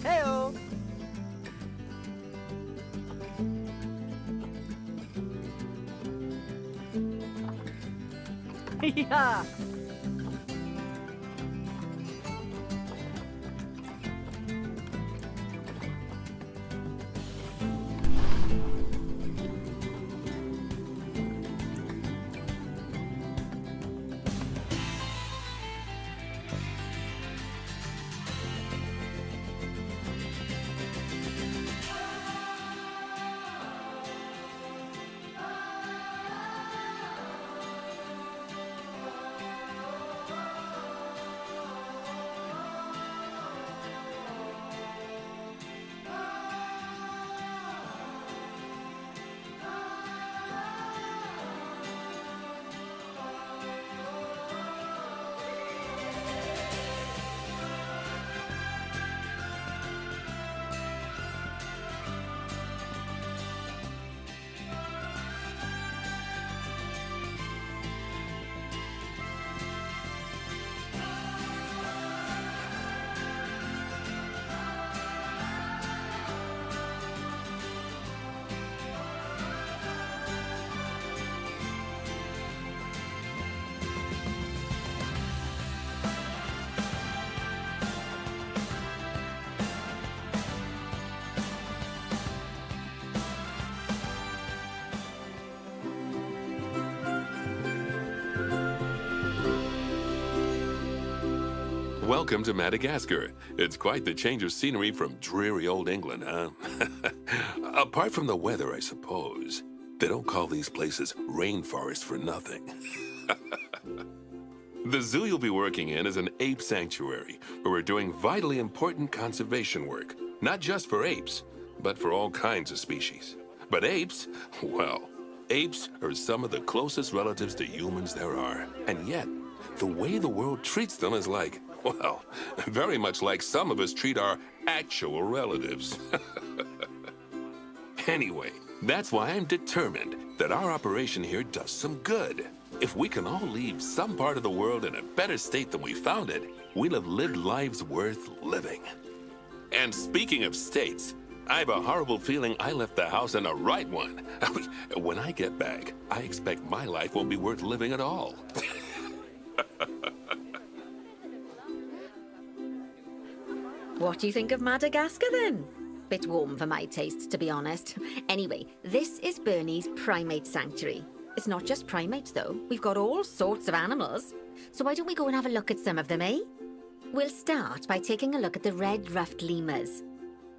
Heyo. Iya. Welcome to Madagascar. It's quite the change of scenery from dreary old England, huh? Apart from the weather, I suppose. They don't call these places rainforests for nothing. The zoo you'll be working in is an ape sanctuary, where we're doing vitally important conservation work. Not just for apes, but for all kinds of species. But apes, well, apes are some of the closest relatives to humans there are. And yet, the way the world treats them is like, well, very much like some of us treat our actual relatives. Anyway, that's why I'm determined that our operation here does some good. If we can all leave some part of the world in a better state than we found it, we'll have lived lives worth living. And speaking of states, I have a horrible feeling I left the house in the right one. When I get back, I expect my life won't be worth living at all. What do you think of Madagascar, then? Bit warm for my taste, to be honest. Anyway, this is Bernie's primate sanctuary. It's not just primates, though. We've got all sorts of animals. So why don't we go and have a look at some of them, eh? We'll start by taking a look at the red-ruffed lemurs.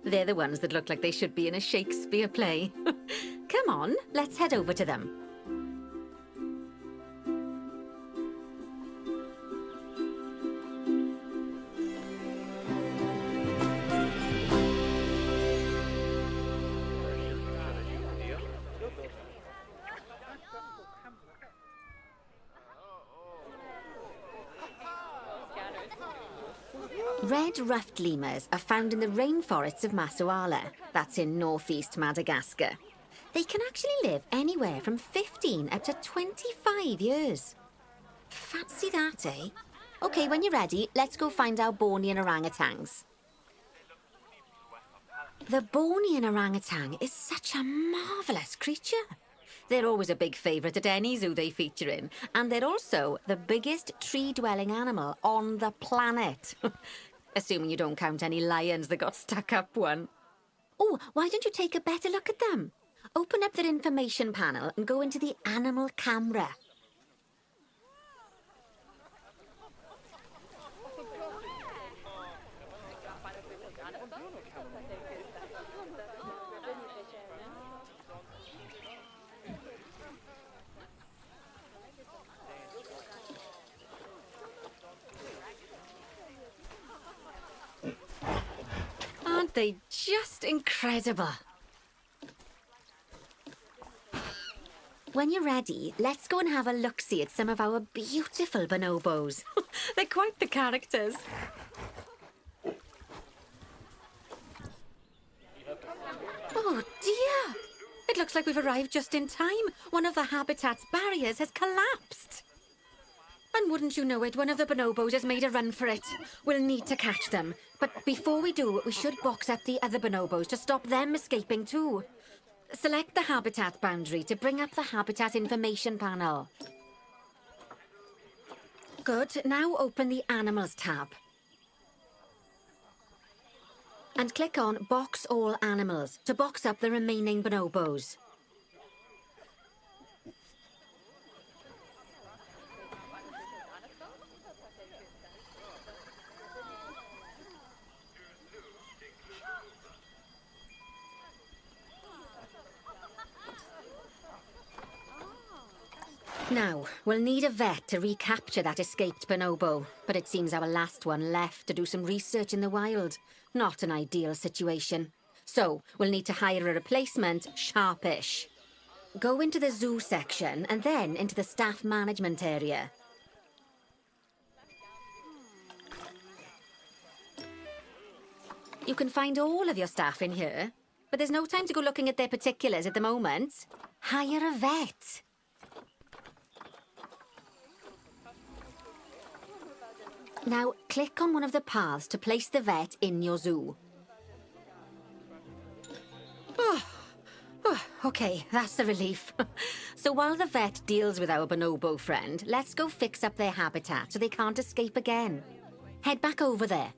They're the ones that look like they should be in a Shakespeare play. Come on, let's head over to them. Red-ruffed lemurs are found in the rainforests of Masuala. That's in northeast Madagascar. They can actually live anywhere from 15 up to 25 years. Fancy that, eh? Okay, when you're ready, let's go find our Bornean orangutans. The Bornean orangutan is such a marvellous creature. They're always a big favourite at any zoo they feature in, and they're also the biggest tree-dwelling animal on the planet. Assuming you don't count any lions that got stuck up one. Oh, why don't you take a better look at them? Open up their information panel and go into the animal camera. Aren't they just incredible? When you're ready, let's go and have a look-see at some of our beautiful bonobos. They're quite the characters. Oh dear! It looks like we've arrived just in time. One of the habitat's barriers has collapsed. And wouldn't you know it, one of the bonobos has made a run for it. We'll need to catch them. But before we do, we should box up the other bonobos to stop them escaping too. Select the habitat boundary to bring up the habitat information panel. Good. Now open the Animals tab. And click on Box All Animals to box up the remaining bonobos. Now, we'll need a vet to recapture that escaped bonobo, but it seems our last one left to do some research in the wild. Not an ideal situation. So, we'll need to hire a replacement sharpish. Go into the zoo section and then into the staff management area. You can find all of your staff in here, but there's no time to go looking at their particulars at the moment. Hire a vet. Now, click on one of the paths to place the vet in your zoo. Okay, that's a relief. So while the vet deals with our bonobo friend, let's go fix up their habitat so they can't escape again. Head back over there.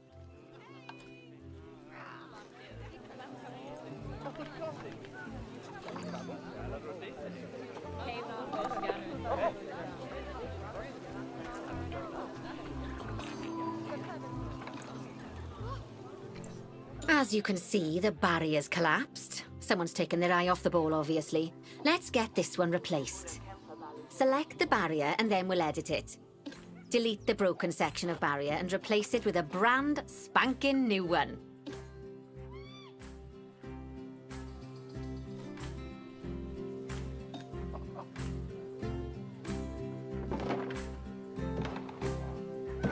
As you can see, the barrier's collapsed. Someone's taken their eye off the ball, obviously. Let's get this one replaced. Select the barrier and then we'll edit it. Delete the broken section of barrier and replace it with a brand spanking new one.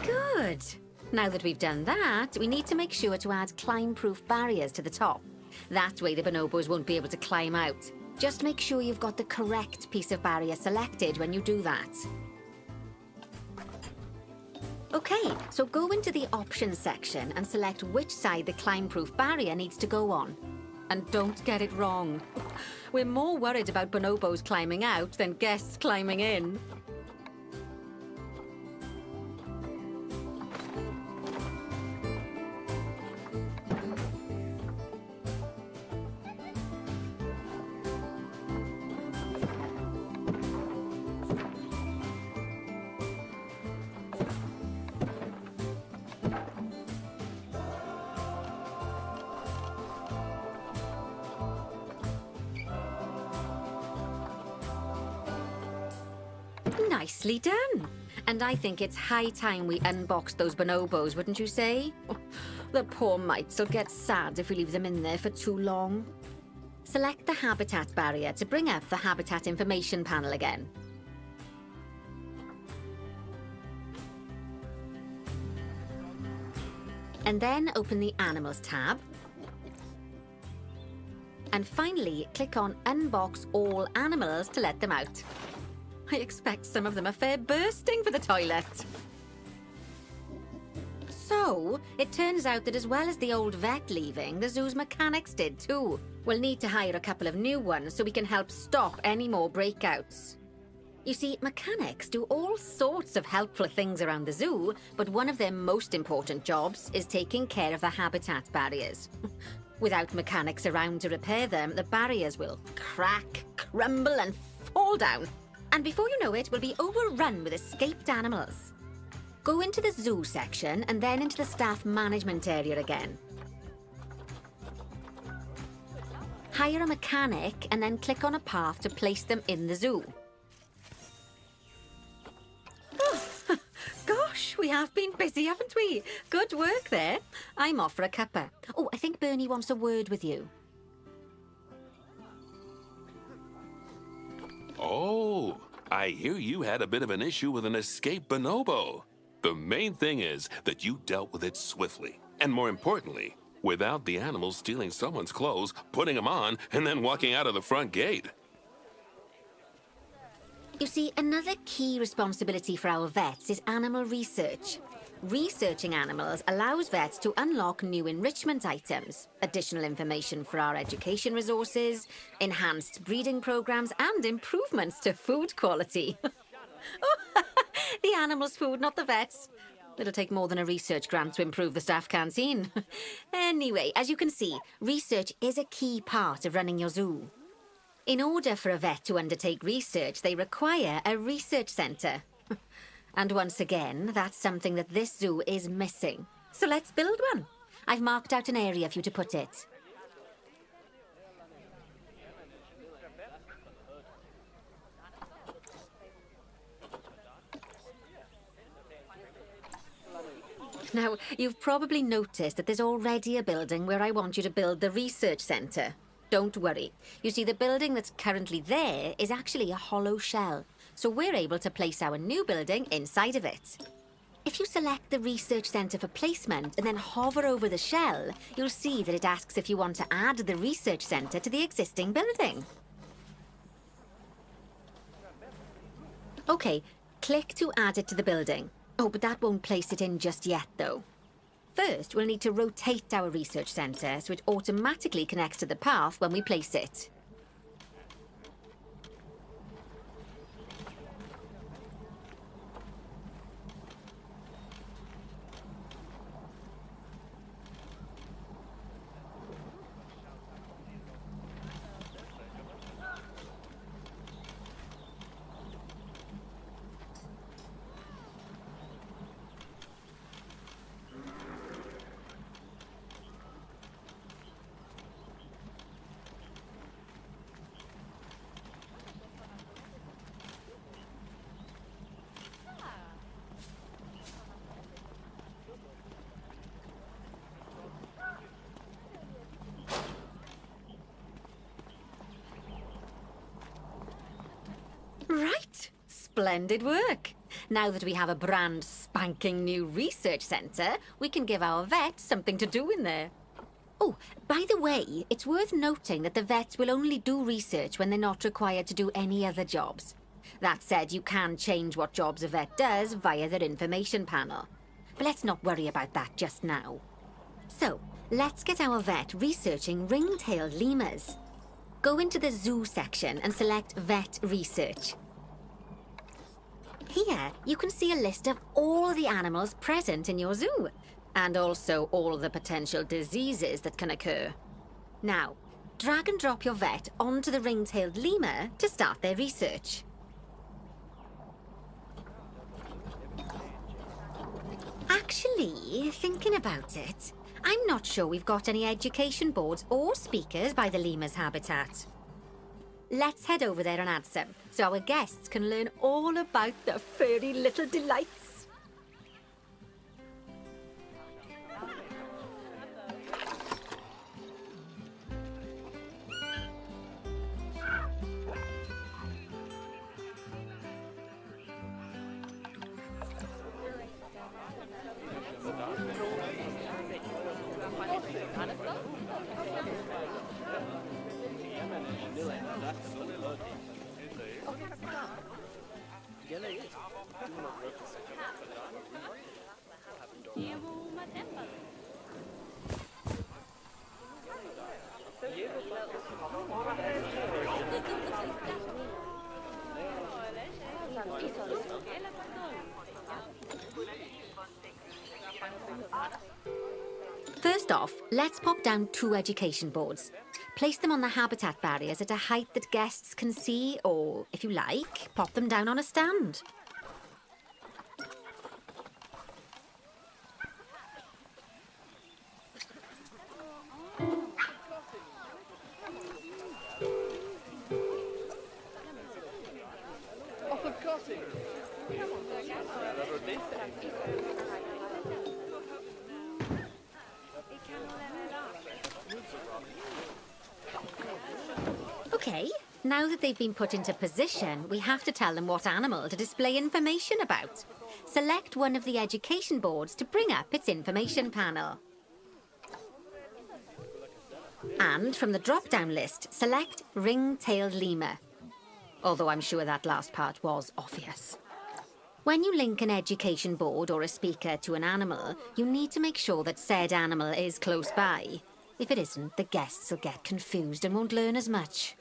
Good. Now that we've done that, we need to make sure to add climb-proof barriers to the top. That way the bonobos won't be able to climb out. Just make sure you've got the correct piece of barrier selected when you do that. Okay, so go into the options section and select which side the climb-proof barrier needs to go on. And don't get it wrong. We're more worried about bonobos climbing out than guests climbing in. Nicely done. And I think it's high time we unboxed those bonobos, wouldn't you say? The poor mites will get sad if we leave them in there for too long. Select the habitat barrier to bring up the habitat information panel again. And then open the Animals tab. And finally, click on Unbox All Animals to let them out. I expect some of them are fair bursting for the toilet. So, it turns out that as well as the old vet leaving, the zoo's mechanics did too. We'll need to hire a couple of new ones so we can help stop any more breakouts. You see, mechanics do all sorts of helpful things around the zoo, but one of their most important jobs is taking care of the habitat barriers. Without mechanics around to repair them, the barriers will crack, crumble and fall down. And before you know it, we'll be overrun with escaped animals. Go into the zoo section and then into the staff management area again. Hire a mechanic and then click on a path to place them in the zoo. Oh, gosh, we have been busy, haven't we? Good work there. I'm off for a cuppa. Oh, I think Bernie wants a word with you. Oh, I hear you had a bit of an issue with an escaped bonobo. The main thing is that you dealt with it swiftly. And more importantly, without the animals stealing someone's clothes, putting them on, and then walking out of the front gate. You see, another key responsibility for our vets is animal research. Researching animals allows vets to unlock new enrichment items, additional information for our education resources, enhanced breeding programs, and improvements to food quality. Oh, the animals' food, not the vets. It'll take more than a research grant to improve the staff canteen. Anyway, as you can see, research is a key part of running your zoo. In order for a vet to undertake research, they require a research centre. And once again, that's something that this zoo is missing. So let's build one. I've marked out an area for you to put it. Now, you've probably noticed that there's already a building where I want you to build the research centre. Don't worry. You see, the building that's currently there is actually a hollow shell. So we're able to place our new building inside of it. If you select the research centre for placement and then hover over the shell, you'll see that it asks if you want to add the research centre to the existing building. Okay, click to add it to the building. Oh, but that won't place it in just yet, though. First, we'll need to rotate our research centre so it automatically connects to the path when we place it. splendid work. Now that we have a brand spanking new research centre, we can give our vets something to do in there. Oh, by the way, it's worth noting that the vets will only do research when they're not required to do any other jobs. That said, you can change what jobs a vet does via their information panel. But let's not worry about that just now. So, let's get our vet researching ring-tailed lemurs. Go into the zoo section and select Vet Research. Here, you can see a list of all the animals present in your zoo, and also all the potential diseases that can occur. Now, drag and drop your vet onto the ring-tailed lemur to start their research. Actually, thinking about it, I'm not sure we've got any education boards or speakers by the lemur's habitat. Let's head over there and add some, so our guests can learn all about the furry little delights. First off, let's pop down 2 education boards. Place them on the habitat barriers at a height that guests can see, or, if you like, pop them down on a stand. Okay, now that they've been put into position, we have to tell them what animal to display information about. Select one of the education boards to bring up its information panel. And from the drop-down list, select ring-tailed lemur. Although I'm sure that last part was obvious. When you link an education board or a speaker to an animal, you need to make sure that said animal is close by. If it isn't, the guests will get confused and won't learn as much.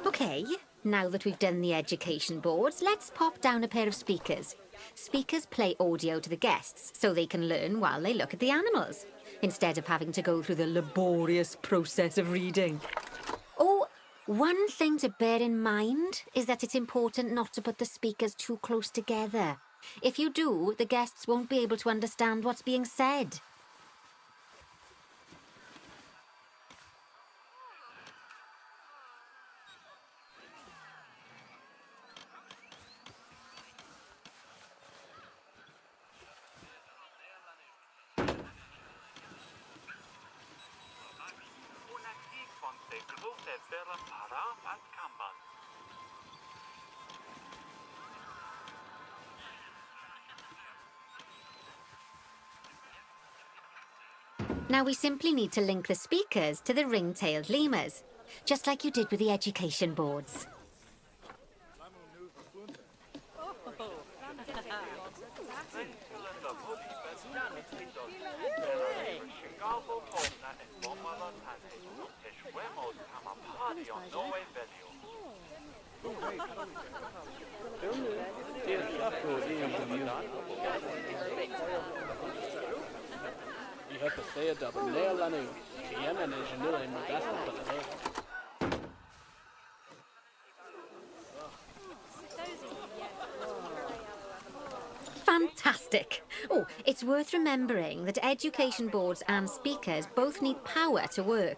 Okay, now that we've done the education boards, let's pop down a pair of speakers. Speakers play audio to the guests so they can learn while they look at the animals, instead of having to go through the laborious process of reading. Oh, one thing to bear in mind is that it's important not to put the speakers too close together. If you do, the guests won't be able to understand what's being said. Now we simply need to link the speakers to the ring-tailed lemurs, just like you did with the education boards. Fantastic! Oh, it's worth remembering that education boards and speakers both need power to work.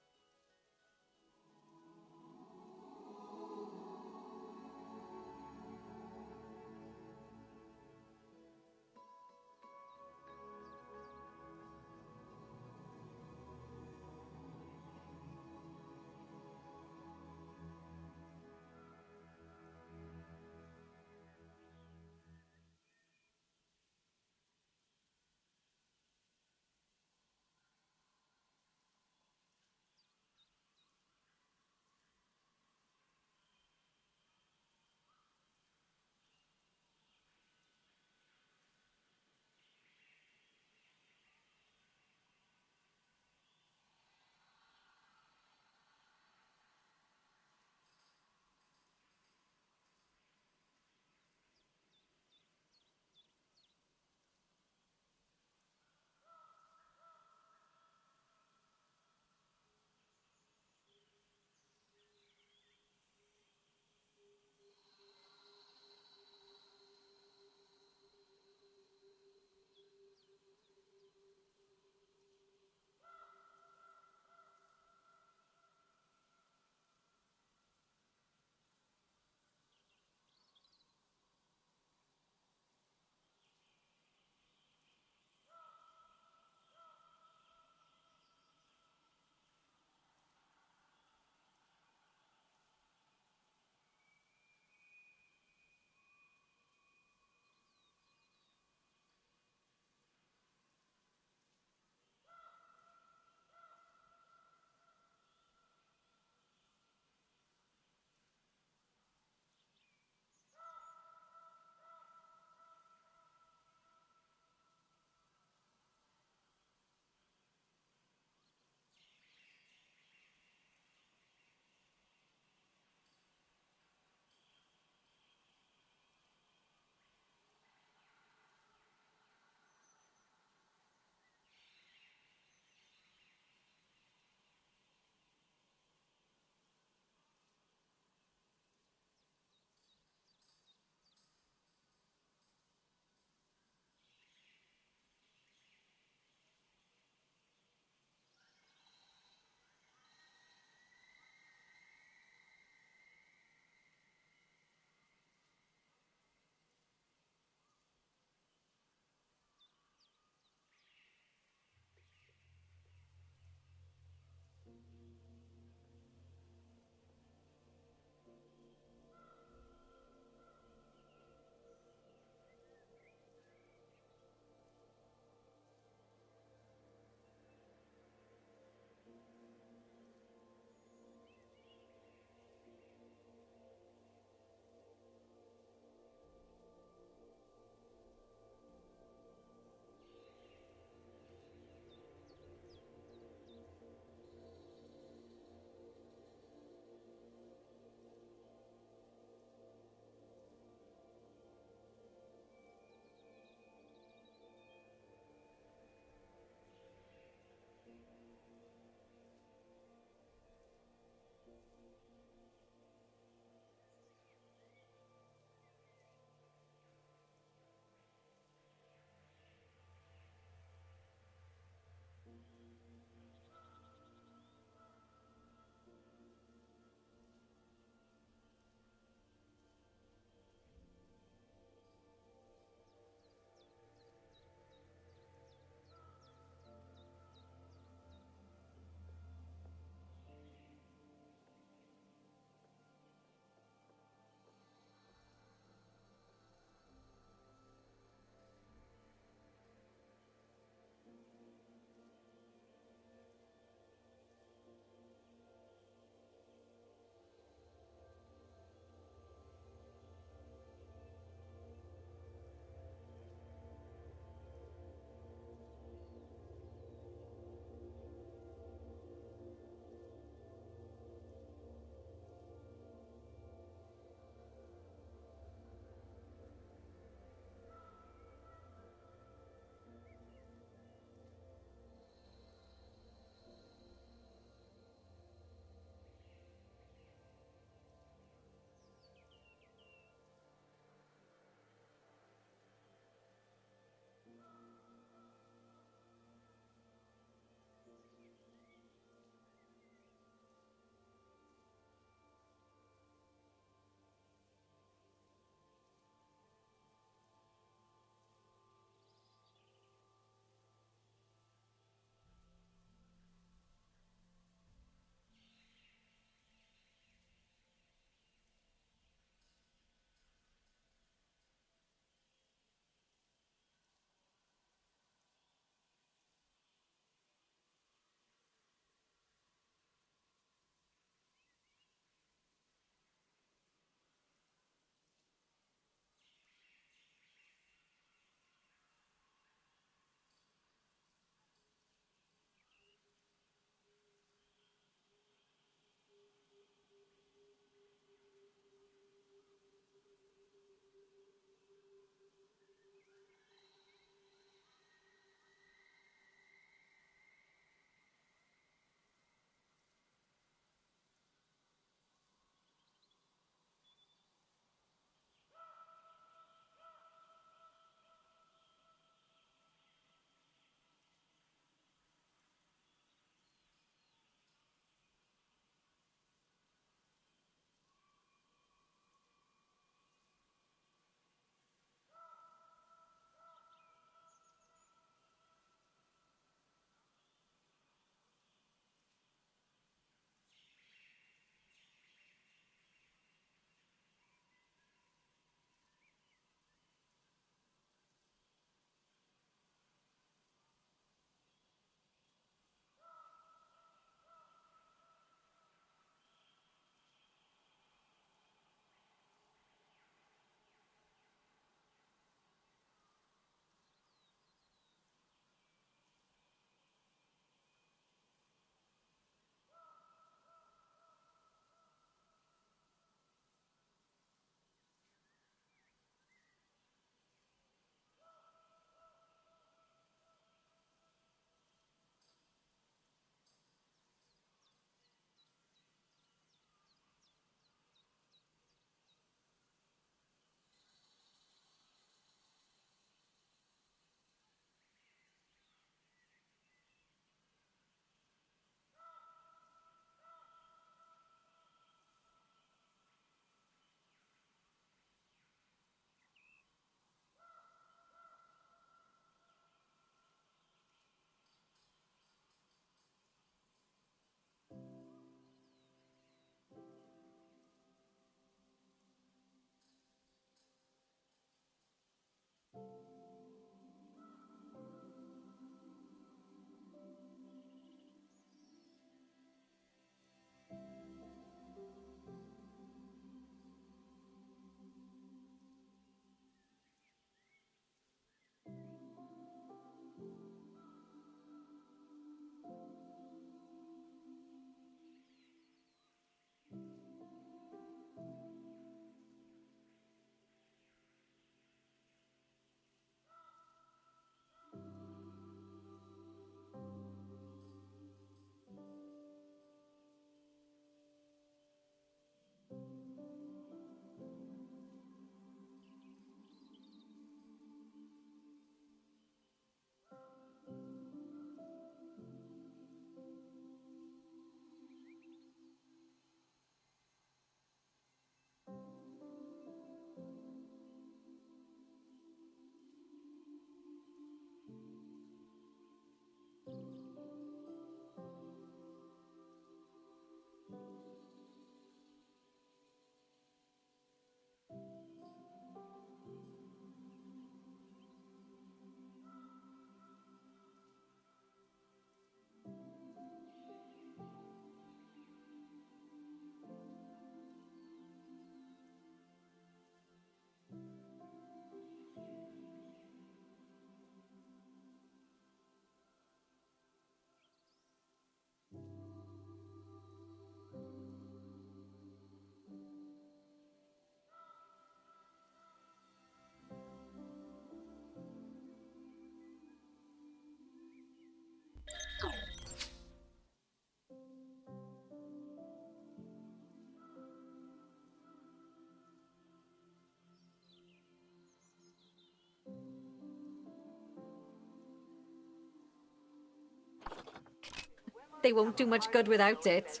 They won't do much good without it.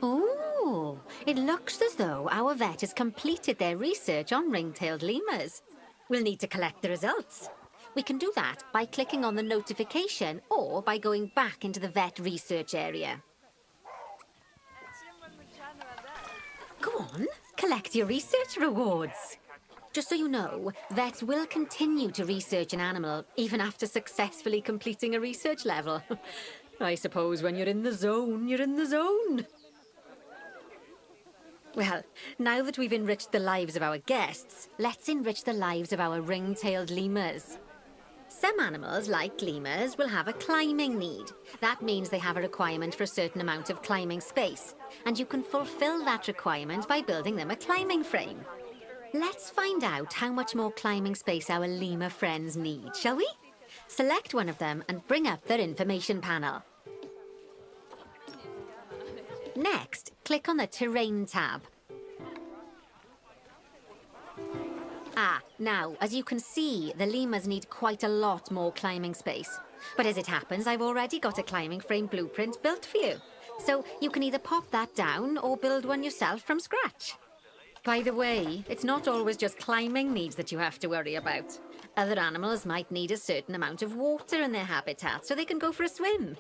Oh, it looks as though our vet has completed their research on ring-tailed lemurs. We'll need to collect the results. We can do that by clicking on the notification or by going back into the vet research area. Go on, collect your research rewards. Just so you know, vets will continue to research an animal even after successfully completing a research level. I suppose when you're in the zone, you're in the zone. Well, now that we've enriched the lives of our guests, let's enrich the lives of our ring-tailed lemurs. Some animals, like lemurs, will have a climbing need. That means they have a requirement for a certain amount of climbing space, and you can fulfill that requirement by building them a climbing frame. Let's find out how much more climbing space our lemur friends need, shall we? Select one of them and bring up their information panel. Next, click on the Terrain tab. Now, as you can see, the lemurs need quite a lot more climbing space. But as it happens, I've already got a climbing frame blueprint built for you. So you can either pop that down or build one yourself from scratch. By the way, it's not always just climbing needs that you have to worry about. Other animals might need a certain amount of water in their habitat so they can go for a swim.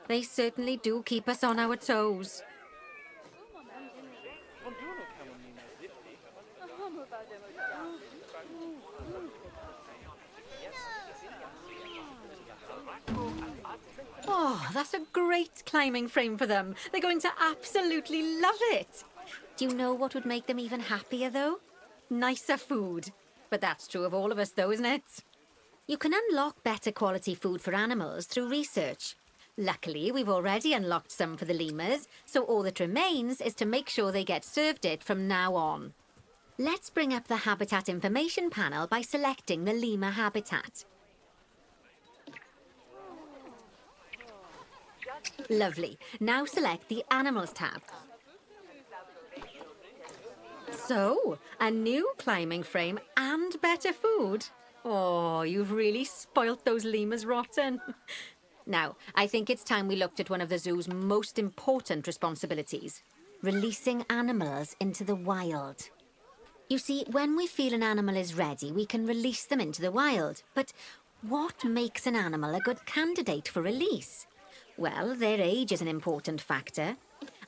They certainly do keep us on our toes. Oh, that's a great climbing frame for them. They're going to absolutely love it. Do you know what would make them even happier, though? Nicer food. But that's true of all of us, though, isn't it? You can unlock better quality food for animals through research. Luckily, we've already unlocked some for the lemurs, so all that remains is to make sure they get served it from now on. Let's bring up the habitat information panel by selecting the lemur habitat. Lovely. Now select the Animals tab. So, a new climbing frame and better food. Oh, you've really spoilt those lemurs rotten. Now, I think it's time we looked at one of the zoo's most important responsibilities, releasing animals into the wild. You see, when we feel an animal is ready, we can release them into the wild. But what makes an animal a good candidate for release? Well, their age is an important factor.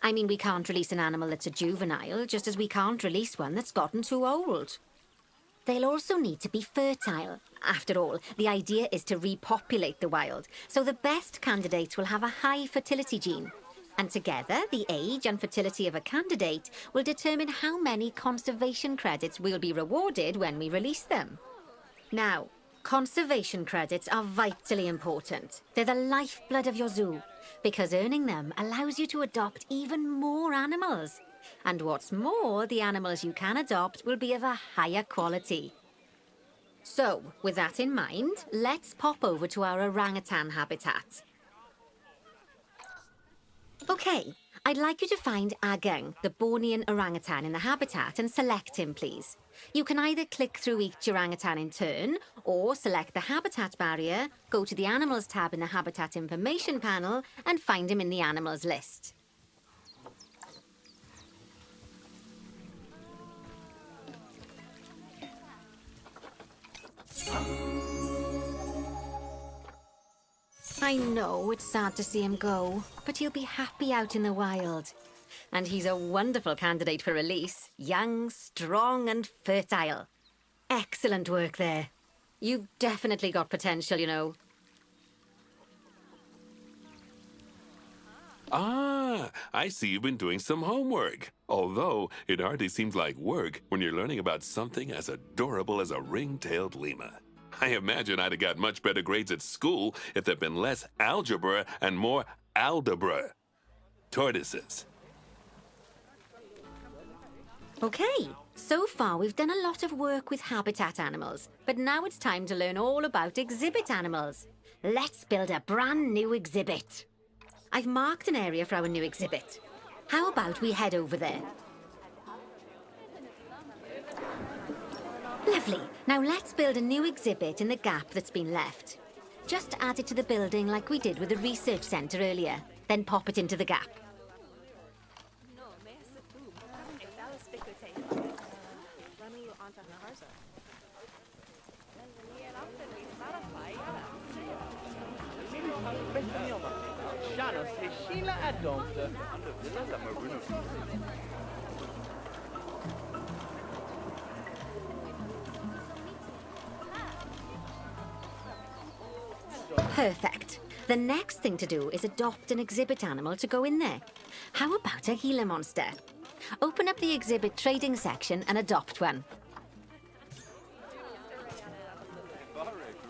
I mean, we can't release an animal that's a juvenile, just as we can't release one that's gotten too old. They'll also need to be fertile. After all, the idea is to repopulate the wild, so the best candidates will have a high fertility gene. And together, the age and fertility of a candidate will determine how many conservation credits we'll be rewarded when we release them. Now, conservation credits are vitally important. They're the lifeblood of your zoo, because earning them allows you to adopt even more animals. And what's more, the animals you can adopt will be of a higher quality. So, with that in mind, let's pop over to our orangutan habitat. Okay, I'd like you to find Agung, the Bornean orangutan in the habitat, and select him, please. You can either click through each orangutan in turn, or select the habitat barrier, go to the Animals tab in the Habitat Information panel, and find him in the Animals list. I know it's sad to see him go, but he'll be happy out in the wild. And he's a wonderful candidate for release. Young, strong and fertile. Excellent work there. You've definitely got potential, you know. Ah, I see you've been doing some homework. Although, it hardly seems like work when you're learning about something as adorable as a ring-tailed lemur. I imagine I'd have got much better grades at school if there'd been less algebra and more aldebra. Tortoises. Okay, so far we've done a lot of work with habitat animals, but now it's time to learn all about exhibit animals. Let's build a brand new exhibit. I've marked an area for our new exhibit. How about we head over there? Lovely. Now let's build a new exhibit in the gap that's been left. Just add it to the building like we did with the research centre earlier. then pop it into the gap. Perfect. The next thing to do is adopt an exhibit animal to go in there. How about a Gila monster? Open up the exhibit trading section and adopt one.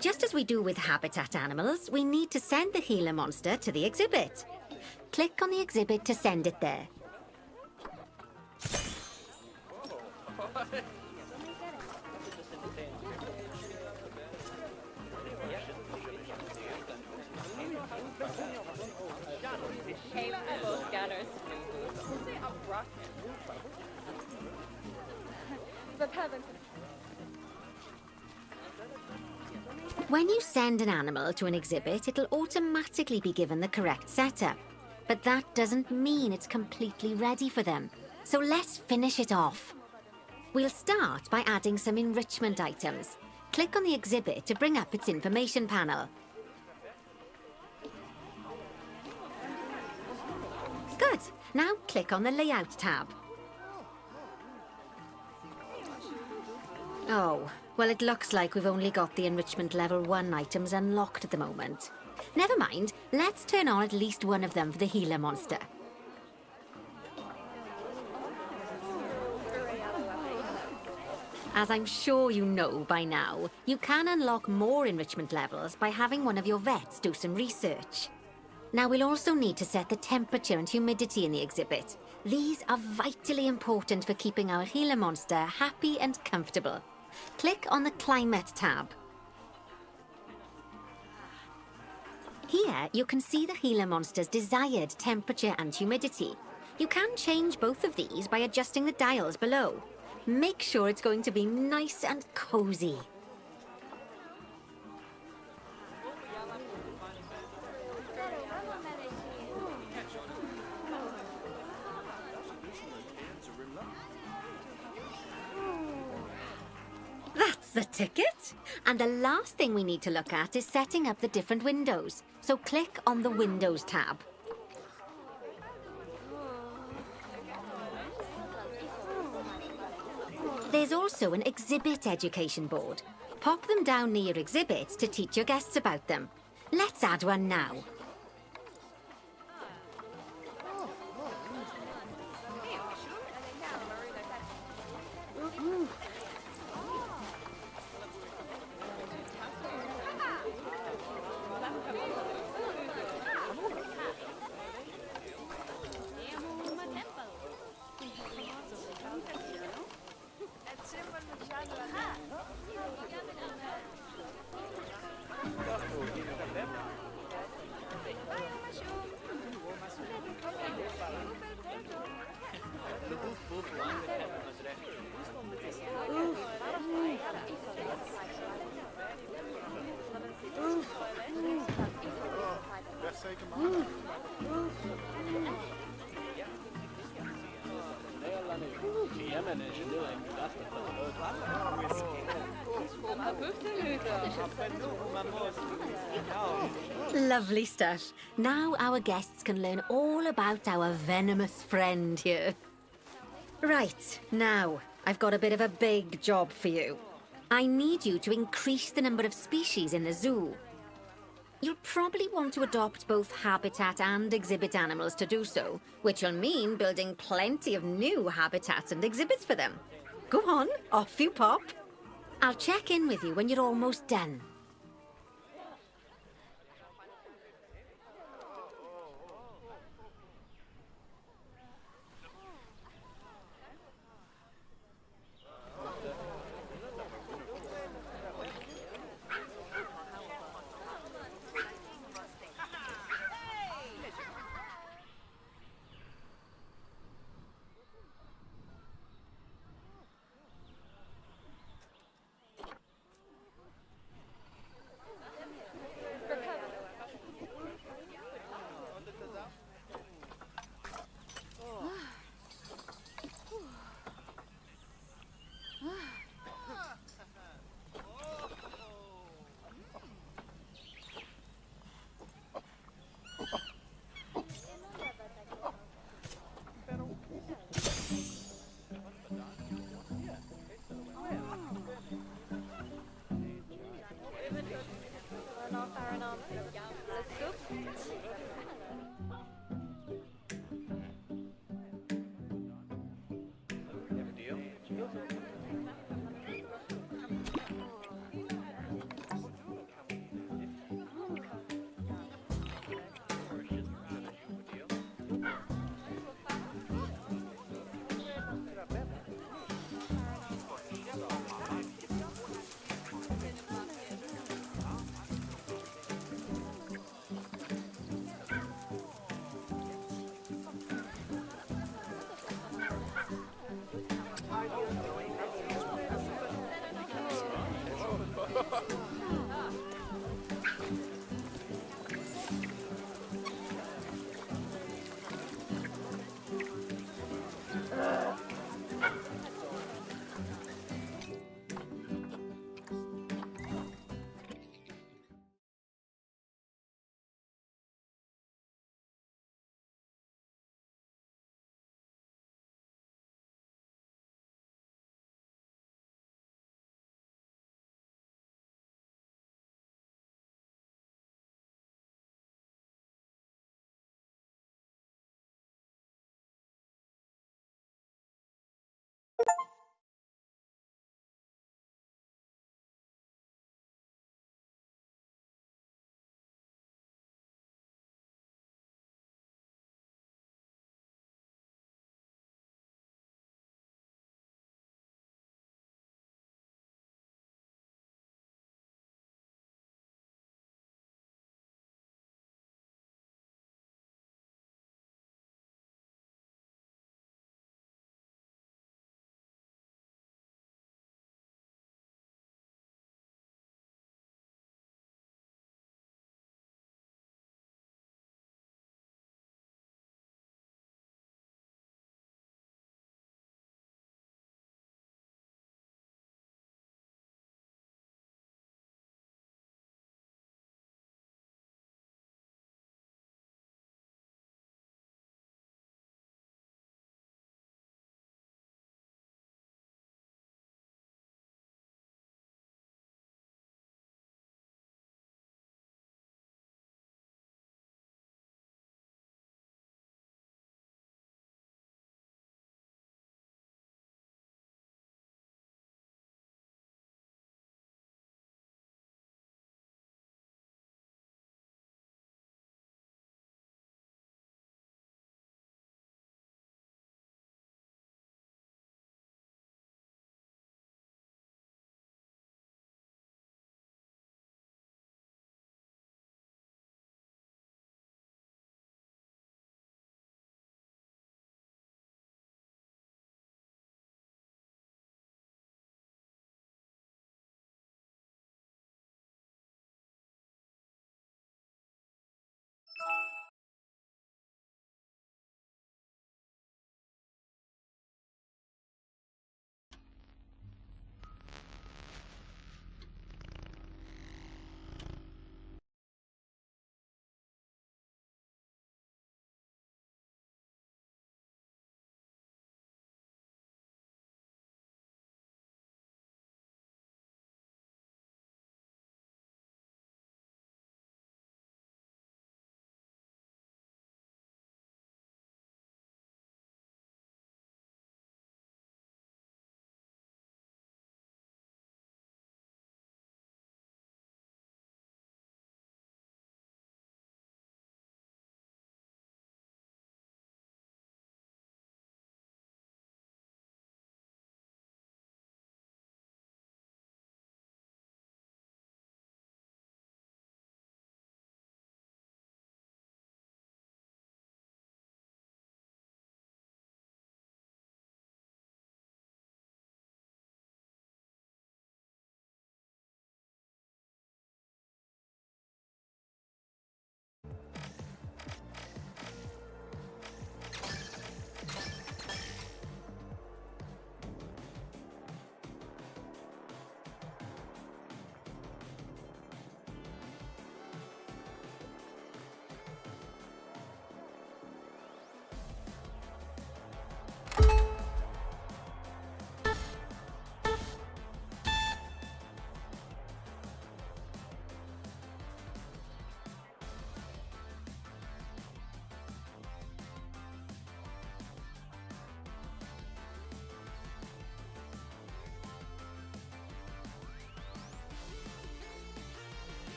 Just as we do with habitat animals, we need to send the Gila monster to the exhibit. Click on the exhibit to send it there. When you send an animal to an exhibit, it'll automatically be given the correct setup. But that doesn't mean it's completely ready for them. So let's finish it off. We'll start by adding some enrichment items. Click on the exhibit to bring up its information panel. Good. Now click on the Layout tab. Oh, well, it looks like we've only got the enrichment level 1 items unlocked at the moment. Never mind, let's turn on at least one of them for the Gila monster. As I'm sure you know by now, you can unlock more enrichment levels by having one of your vets do some research. Now we'll also need to set the temperature and humidity in the exhibit. These are vitally important for keeping our Gila monster happy and comfortable. Click on the Climate tab. Here you can see the Gila monster's desired temperature and humidity. You can change both of these by adjusting the dials below. Make sure it's going to be nice and cozy. That's the ticket. And the last thing we need to look at is setting up the different windows. So click on the Windows tab. There's also an exhibit education board. Pop them down near your exhibits to teach your guests about them. Let's add one now. Lovely stuff. Now our guests can learn all about our venomous friend here. Right, now, I've got a bit of a big job for you. I need you to increase the number of species in the zoo. You'll probably want to adopt both habitat and exhibit animals to do so, which will mean building plenty of new habitats and exhibits for them. Go on, off you pop. I'll check in with you when you're almost done.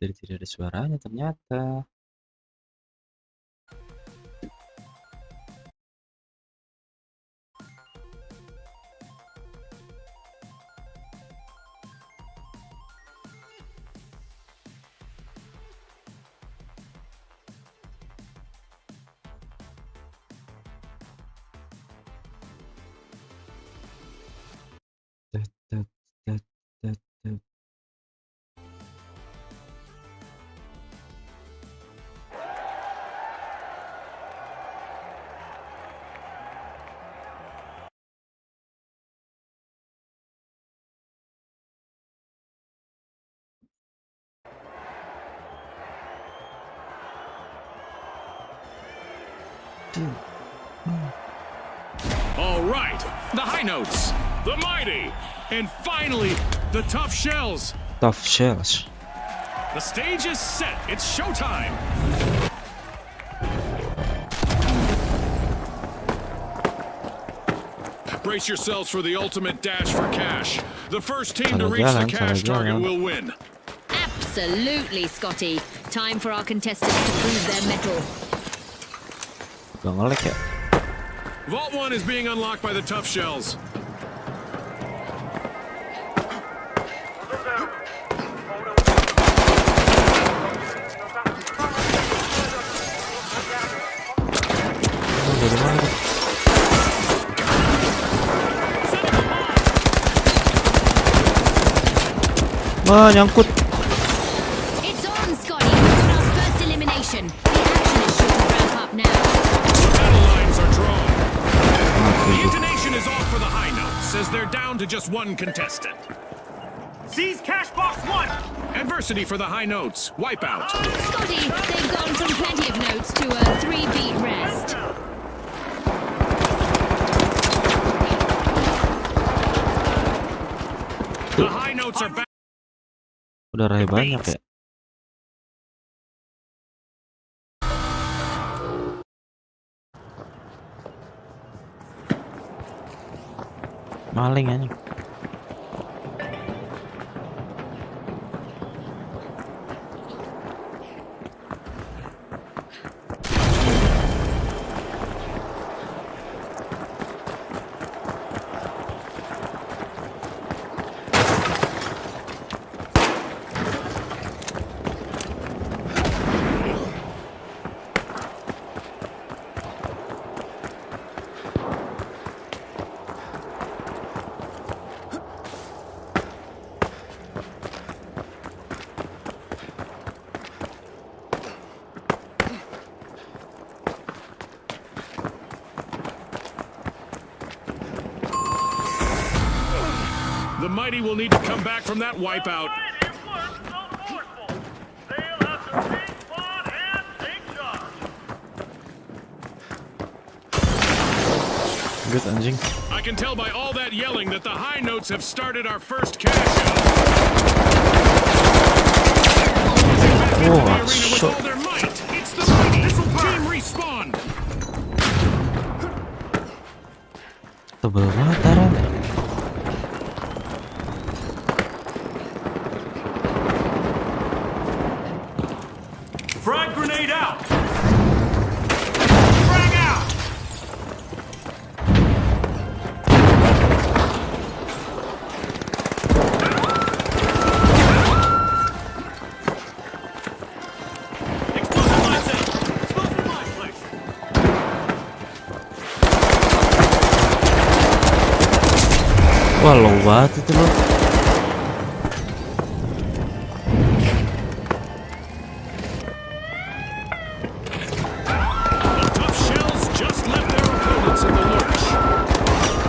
Tadi tidak ada suaranya ternyata. Tet, tet, tet, tet, tet. All right, the high notes, the mighty, and finally, the tough shells. Tough shells. The stage is set. It's showtime. Brace yourselves for the ultimate dash for cash. The first team to reach the cash target will win. Absolutely, Scotty. Time for our contestants to prove their mettle. Gak ngelek ya? Vault 1 is being unlocked by the tough shells. Dari mana? Nyangkut. It's on, Scotty. We've got our first elimination. The action is sure to ramp up now. The battle lines are drawn. The intonation is off for the high notes, as they're down to just one contestant. Seize cash box 1! Adversity for the high notes. Wipeout. Scotty, they've gone from plenty of notes to a 3-beat rest. The high notes are back. Udah rai banyak ya. Maling anjing. The mighty will need to come back from that wipeout. Good anjing. I can tell by all that yelling that the high notes have started our first cash out. Oh, Arena with shot. all their might. It's the mighty. Team respawn. Tebel banget taran. Frag grenade out! Frag out! Explosive mine set! Explosive mine place! Wah, low banget itu loh. The tough shells just left their opponents in the lurch.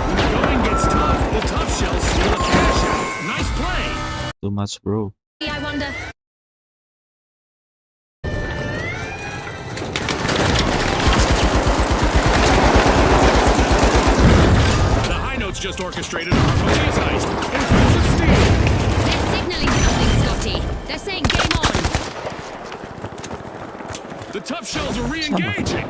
When the going gets tough, the tough shells steal a cash out. Nice play. Too much, bro. I wonder. The high notes just orchestrated a harmonious heist. Impressive steal. They're signaling something, Scotty. They're saying game on. The tough shells are re-engaging.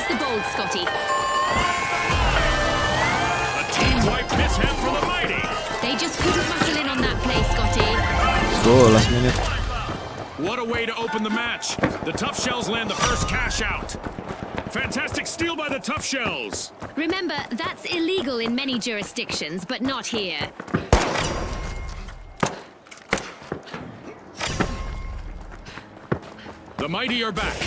the bold, Scotty. A team wipe mishap for the mighty. They just couldn't muscle in on that play, Scotty. Go, last minute. What a way to open the match. The Tough Shells land the first cash out. Fantastic steal by the Tough Shells. Remember, that's illegal in many jurisdictions, but not here. The mighty are back.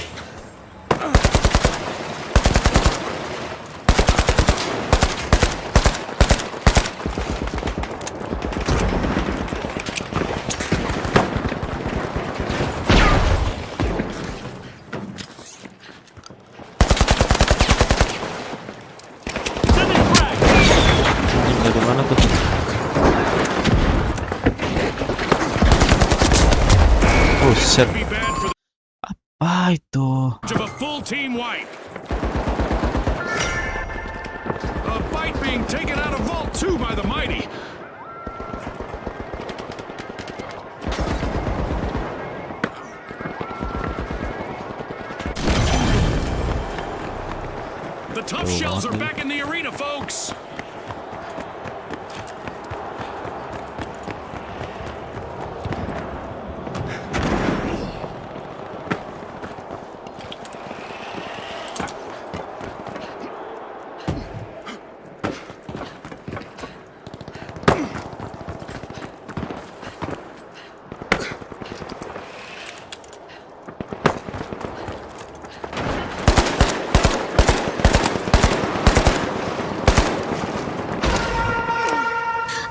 Dari mana tuh? Oh shit. Be bad for Apa itu? of a full team wipe. A bite being taken out of Vault 2 by the mighty. The Tough Shells are back in the arena, folks.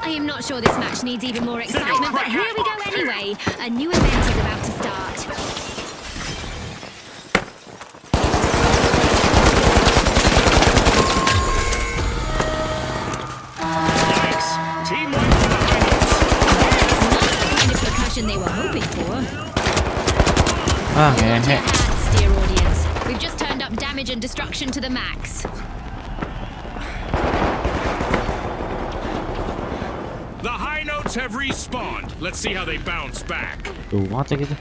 I am not sure this match needs even more excitement, but here we go anyway. A new event is about to start. Yikes. Team wipe for the high notes. Not the kind of percussion they were hoping for. Ah, Your hehe. hands, dear audience. We've just turned up damage and destruction to the max. The high notes have respawned. Let's see how they bounce back. Tuh, mati gitu.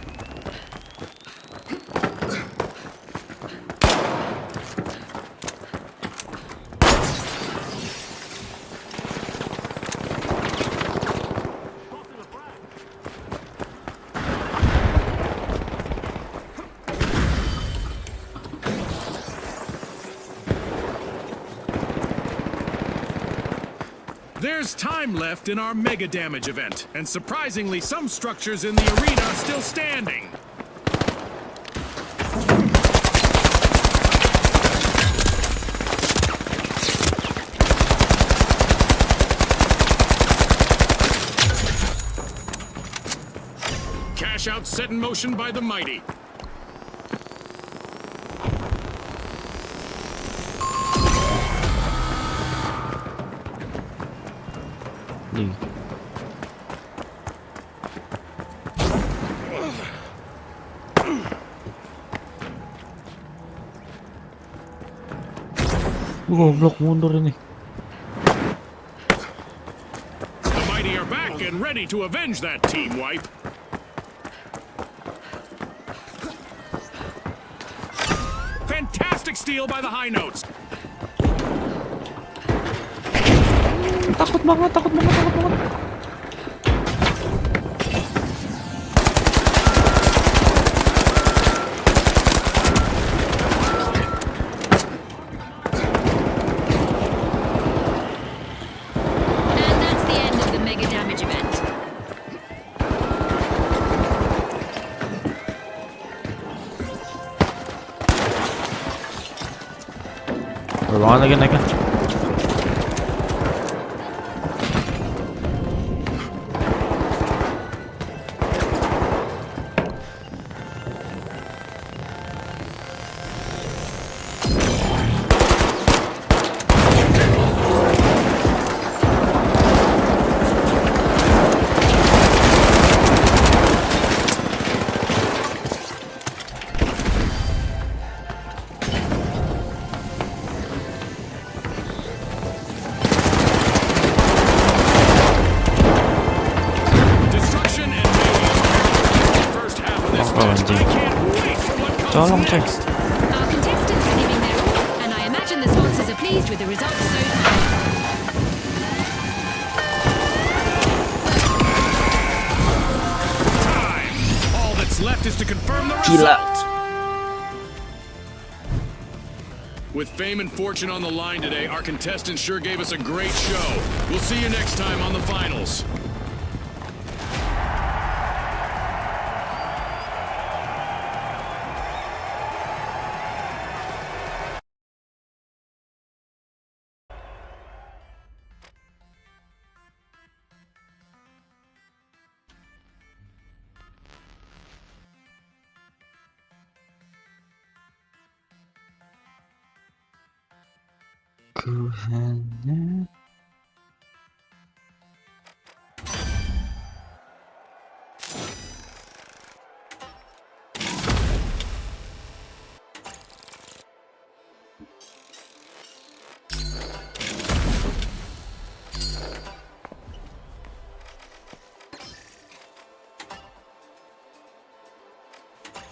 There's time left in our mega damage event, and surprisingly, some structures in the arena are still standing. Cash out set in motion by the mighty. Nih. Goblok mundur ini. The mighty are back and ready to avenge that team wipe. Fantastic steal by the high notes. Takut banget, takut banget, takut banget. And that's the end of the mega damage event. Banget lagi naiknya. Destruction and mayhem. First half of this Oh, match. anjing. I can't wait for what comes Colong, coy. next. Our contestants are giving their all, and pleased with the results so far. Time! All that's left is to confirm the Gila. result. With fame and fortune on the line today, our contestants sure gave us a great show. We'll see you next time on the finals. Ku hanya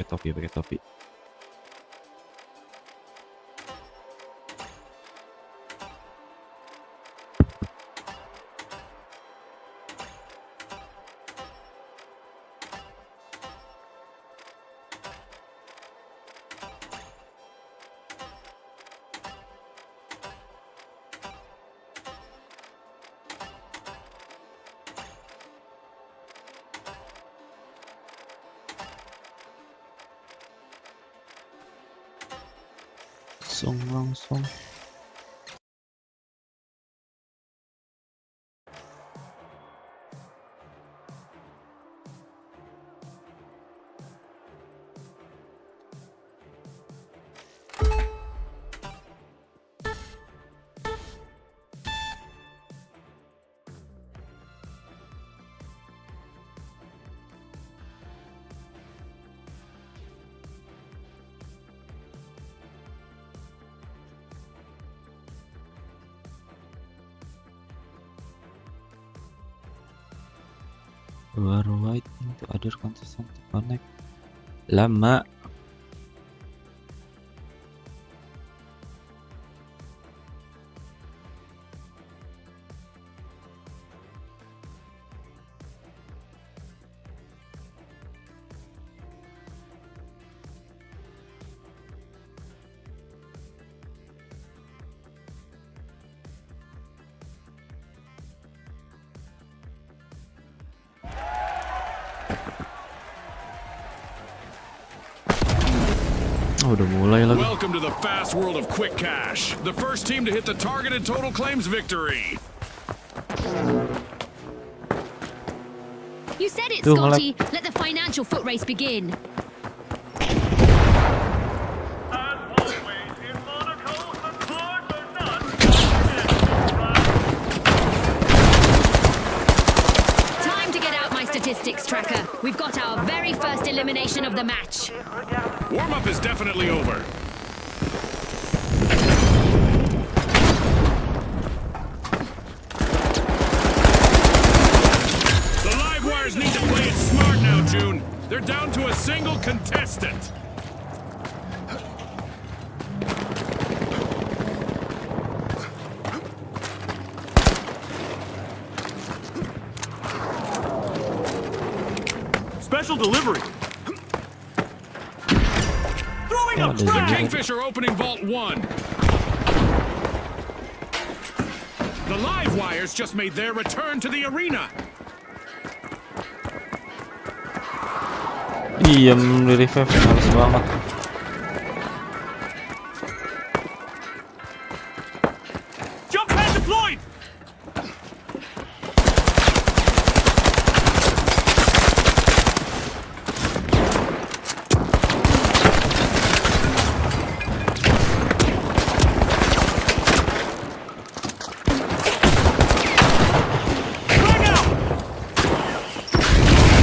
pakai topi. Langsung. You are waiting to other contestant to connect. Lama. Oh, udah mulai lagi. Welcome to the fast world of quick cash. The first team to hit the targeted total claims victory. You said it, Tuh, Scotty. Let the financial foot race begin. As always, in Monaco, the cards are not. Time to get out my statistics tracker. We've got our very first elimination of the match. Warm-up is definitely over. The live wires need to play it smart now, June. They're down to a single contestant. Special delivery. Throwing up The frag. Kingfisher opening Vault 1. The live wires just made their return to the arena. Iya, revive males banget. Jump pad deployed.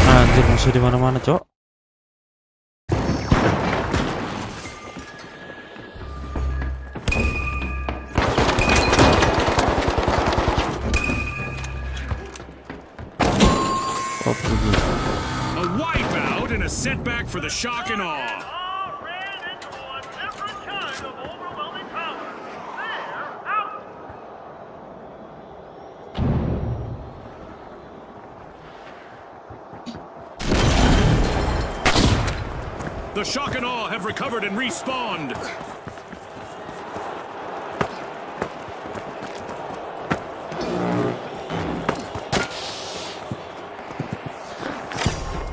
Anjir, musuh di mana-mana, Cok. A wipeout and a setback for the shock and awe. All ran into a different kind of overwhelming power. They're The shock and awe have recovered and respawned.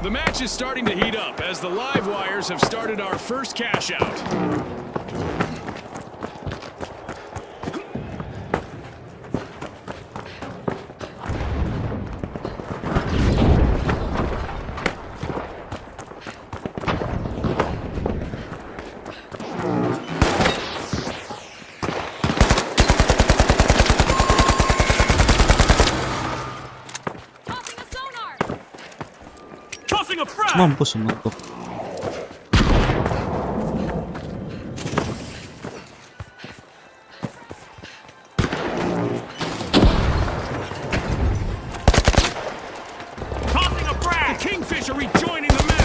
The match is starting to heat up as the live wires have started our first cash out. Tossing a frag! Mampus mentok. Tossing a frag! The Kingfish are rejoining the match.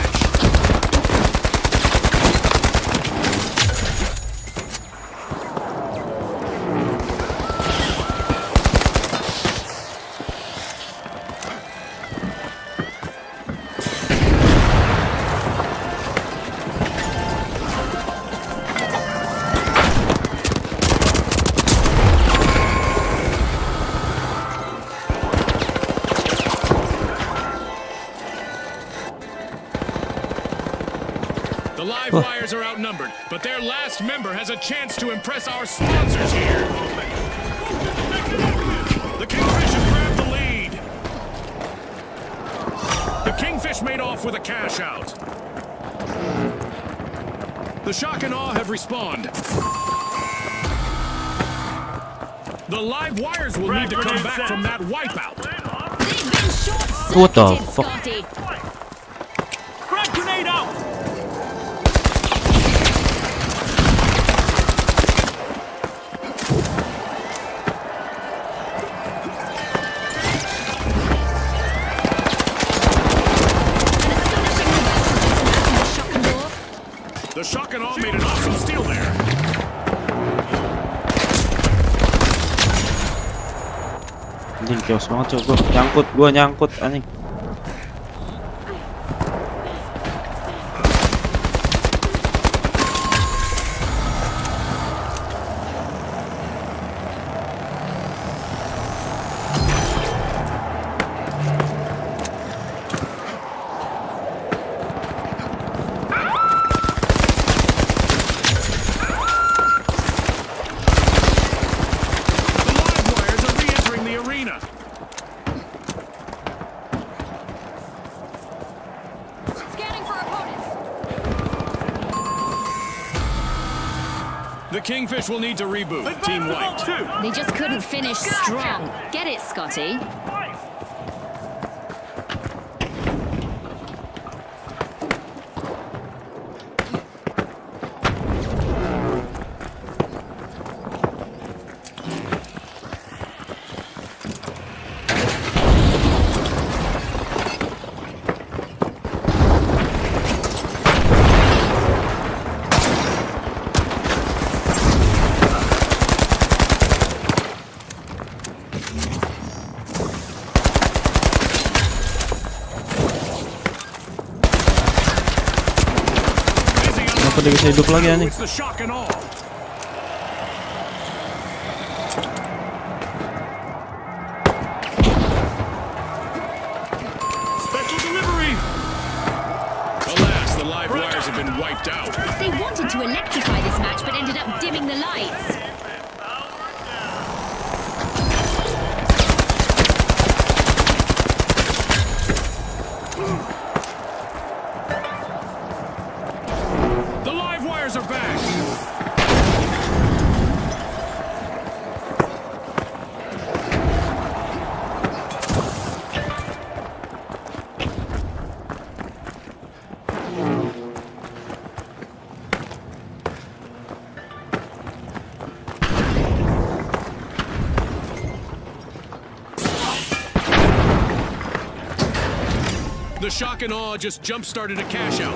The live wires are outnumbered, but their last member has a chance to impress our sponsors here. The Kingfish have grabbed the lead. The Kingfish made off with a cash out. The shock and awe have respawned. The live wires will need to come back from that wipeout. They've been short-circuited, What the fuck? Scotty. Frag grenade out! The shock and awe made an awesome steal there. Anjing chaos banget coba. Gua nyangkut anjing. The live wires are re-entering the arena. Scanning for opponents. The Kingfish will need to reboot. Team White. They just couldn't finish strong. Get it, Scotty? Kenapa dia bisa hidup lagi anjing? It's the shock and awe. Special delivery. Alas, the live wires have been wiped out. They wanted to electrify this match, but ended up dimming the lights. The live wires are back. The shock and awe just jump-started a cash out.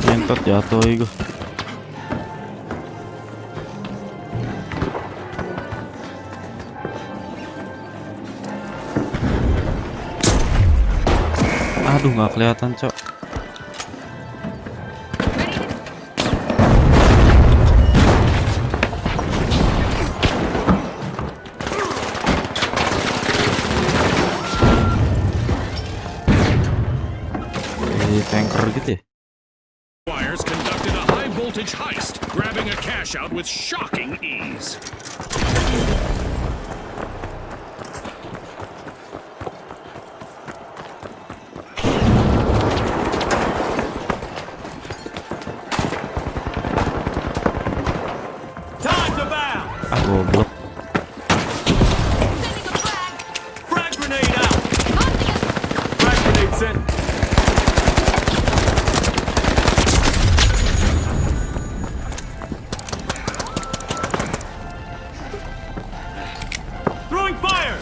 Ngentot jatuh iku. Aduh, nggak kelihatan, Cok. Tanker gitu ya. Wires conducted a high voltage heist, grabbing a cash out with shocking ease. Time to bound. Ah, goblok. Frag grenade out. Frag grenade sent. Throwing fire.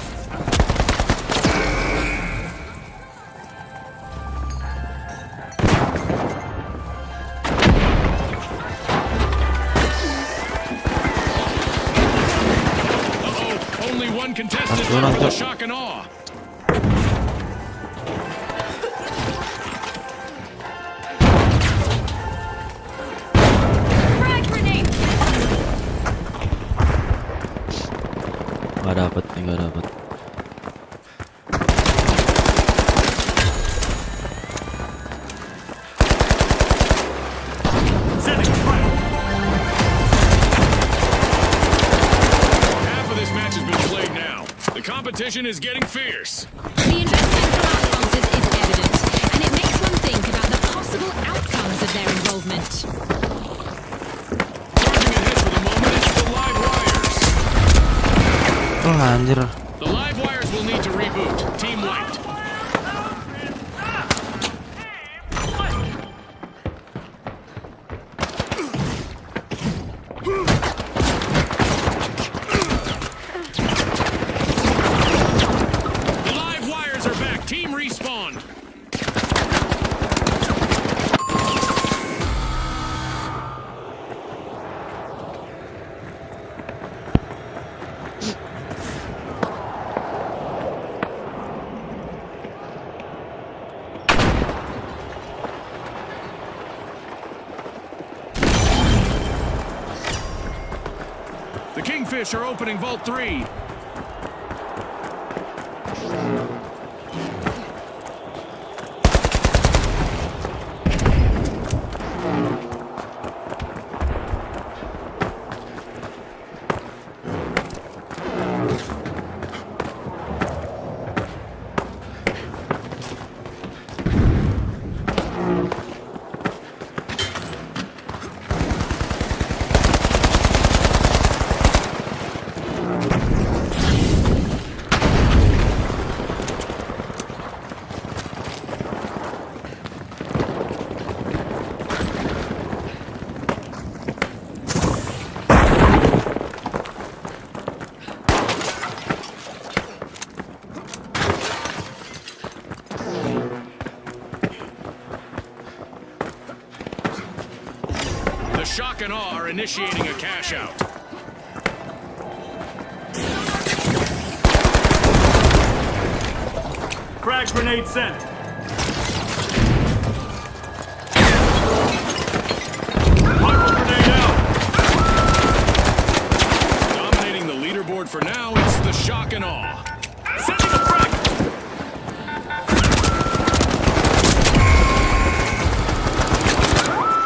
Uh-oh, only one contestant Satu orang, left for the Cok. shock and awe. Frag grenade! Nggak dapet nih, nggak dapet. Sending frag. Half of this match has been played now. The competition is getting fierce. The investment from our sponsors is evident, and it makes one think about the possible outcomes of their involvement. Charging ahead for the moment is the live wires. Oh, anjir. The live wires will need to reboot. Team wiped. The live wires are back. Team respawned. The Kingfish are opening Vault 3. The Shock and Awe are initiating a cash out. Frag grenade sent. Rifle grenade out. Dominating the leaderboard for now, it's the Shock and Awe. Sending a frag.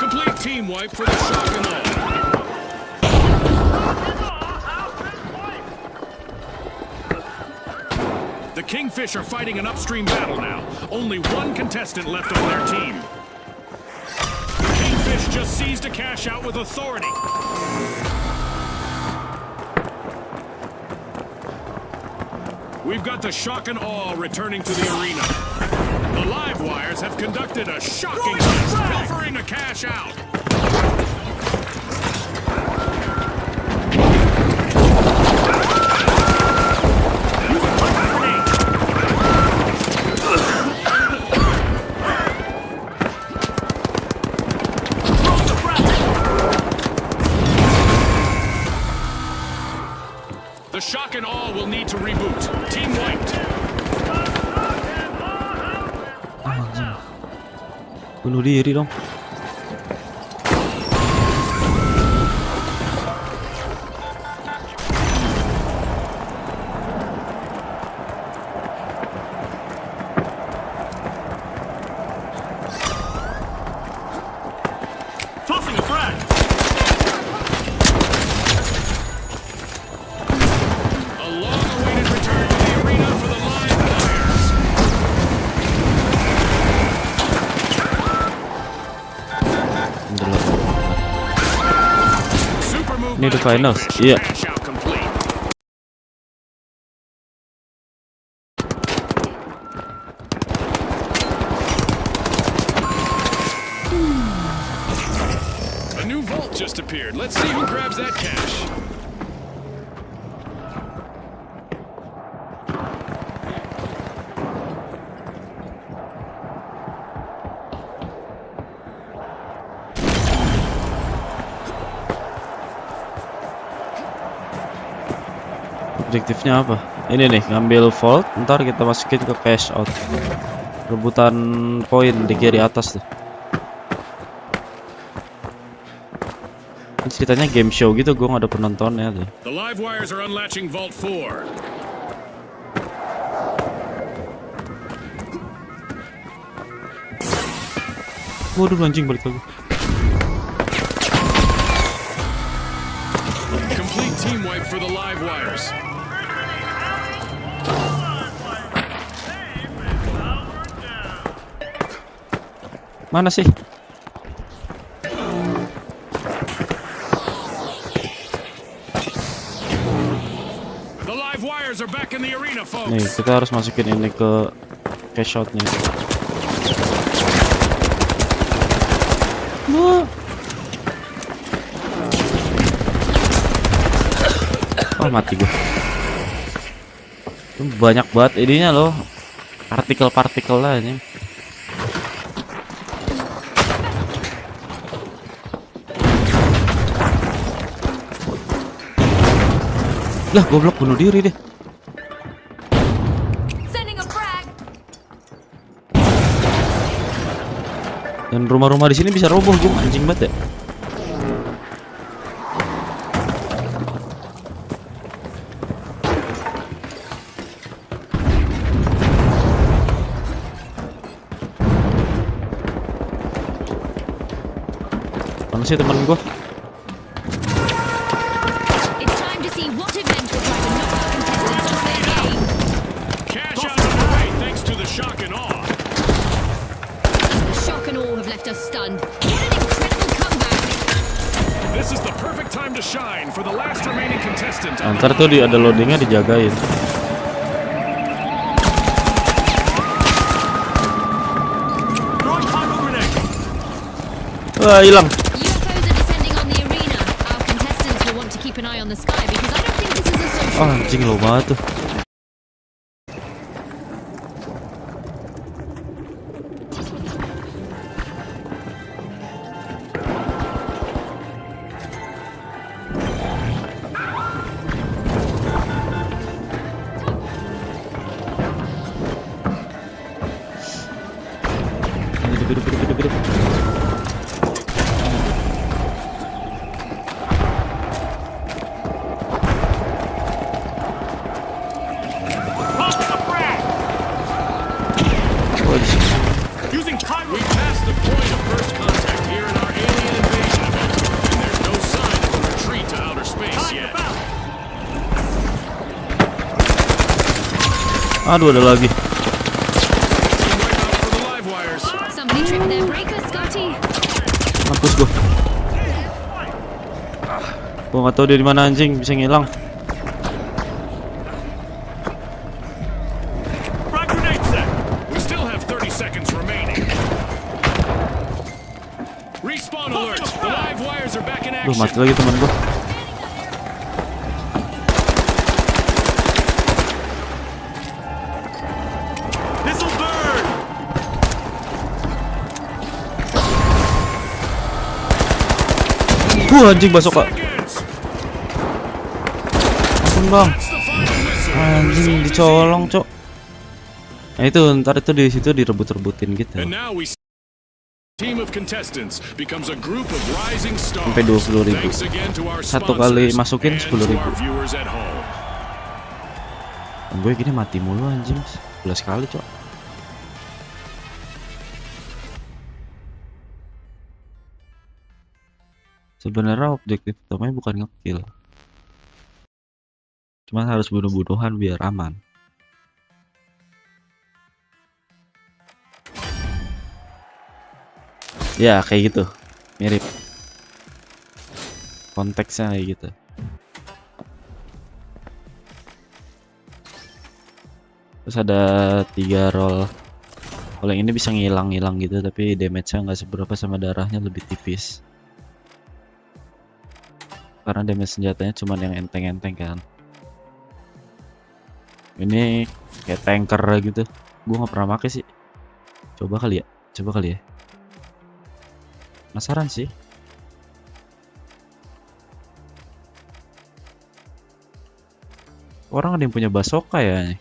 Complete team wipe for the Shock and Awe. The Kingfish are fighting an upstream battle now. Only one contestant left on their team. The Kingfish just seized a cash out with authority. We've got the Shock and Awe returning to the arena. The live wires have conducted a shocking heist, pilfering a cash out. The Shock and Awe will need to reboot. Team wiped. Ah, anjing. Bunuh diri dong. Tossing a frag. A long-awaited return to the arena for the live wires. Super move Ini by the finals. Kingfish. Iya. Cash out complete. A new vault just appeared. Let's see who grabs that cash. Objektifnya apa? Ini nih, ngambil vault, ntar kita masukin ke cash out. Rebutan poin di kiri atas tuh. Ini ceritanya game show gitu, gue gak ada penontonnya tuh. The live wires are unlatching vault 4. Waduh, anjing balik lagi. Complete team wipe for the live wires. Mana sih? The live wires are back in the arena, folks. Nih, kita harus masukin ini ke cash outnya. Oh, mati gue. Banyak banget ininya loh. Partikel-partikel lah ini. Lah, goblok, bunuh diri deh. Sending a frag. Dan rumah-rumah di sini bisa roboh, gue anjing banget ya. Mana sih temen gue? It's time to see what event will try to knock our contestants off their game. Cash out underway thanks to the shock and awe. Shock and awe have left us stunned. What an incredible comeback! This is the perfect time to shine for the last remaining contestant. on the Ntar tuh ada loadingnya dijagain. Throwing cargo grenade. Wah, hilang. UFOs are descending on the arena. Our contestants will want to keep an eye on the sky because I don't think this is a social. Oh, anjing lo banget tuh. Tossing a frag. Oh, di sini. Using pyro. We passed the point of first contact here in our alien invasion event, and there's no sign of a retreat to outer space Time to yet. bounce. Aduh, ada lagi. Team wipe out for the live wires. Somebody tripped their breaker, Scotty. Mampus gua. Gua nggak tahu dia di mana anjing, bisa ngilang. Frag grenade set. We still have 30 seconds remaining. Respawn alert! The live wires are back in Duh, mati action. lagi teman gua. This'll burn. Anjing masuk kak. Seconds. Ampun bang. That's the final whistle. Anjing dicolong cok. Nah itu ntar itu di situ direbut-rebutin gitu. And now we Team of contestants becomes a group of rising stars. Sampai 20.000. Thanks again to our Satu kali sponsors masukin and 10.000. to our viewers at home. Gue gini mati mulu anjing, 11 kali cok. Sebenarnya objektif utamanya bukan ngekill, cuman harus bunuh-bunuhan biar aman. Ya kayak gitu, mirip konteksnya kayak gitu. Terus ada 3 roll. Kalau yang ini bisa ngilang-ngilang gitu, tapi damage-nya nggak seberapa sama darahnya lebih tipis. Karena damage senjatanya cuma yang enteng-enteng kan. Ini kayak tanker gitu. Gue nggak pernah pakai sih. Coba kali ya. Penasaran sih. Orang ada yang punya bazooka ya.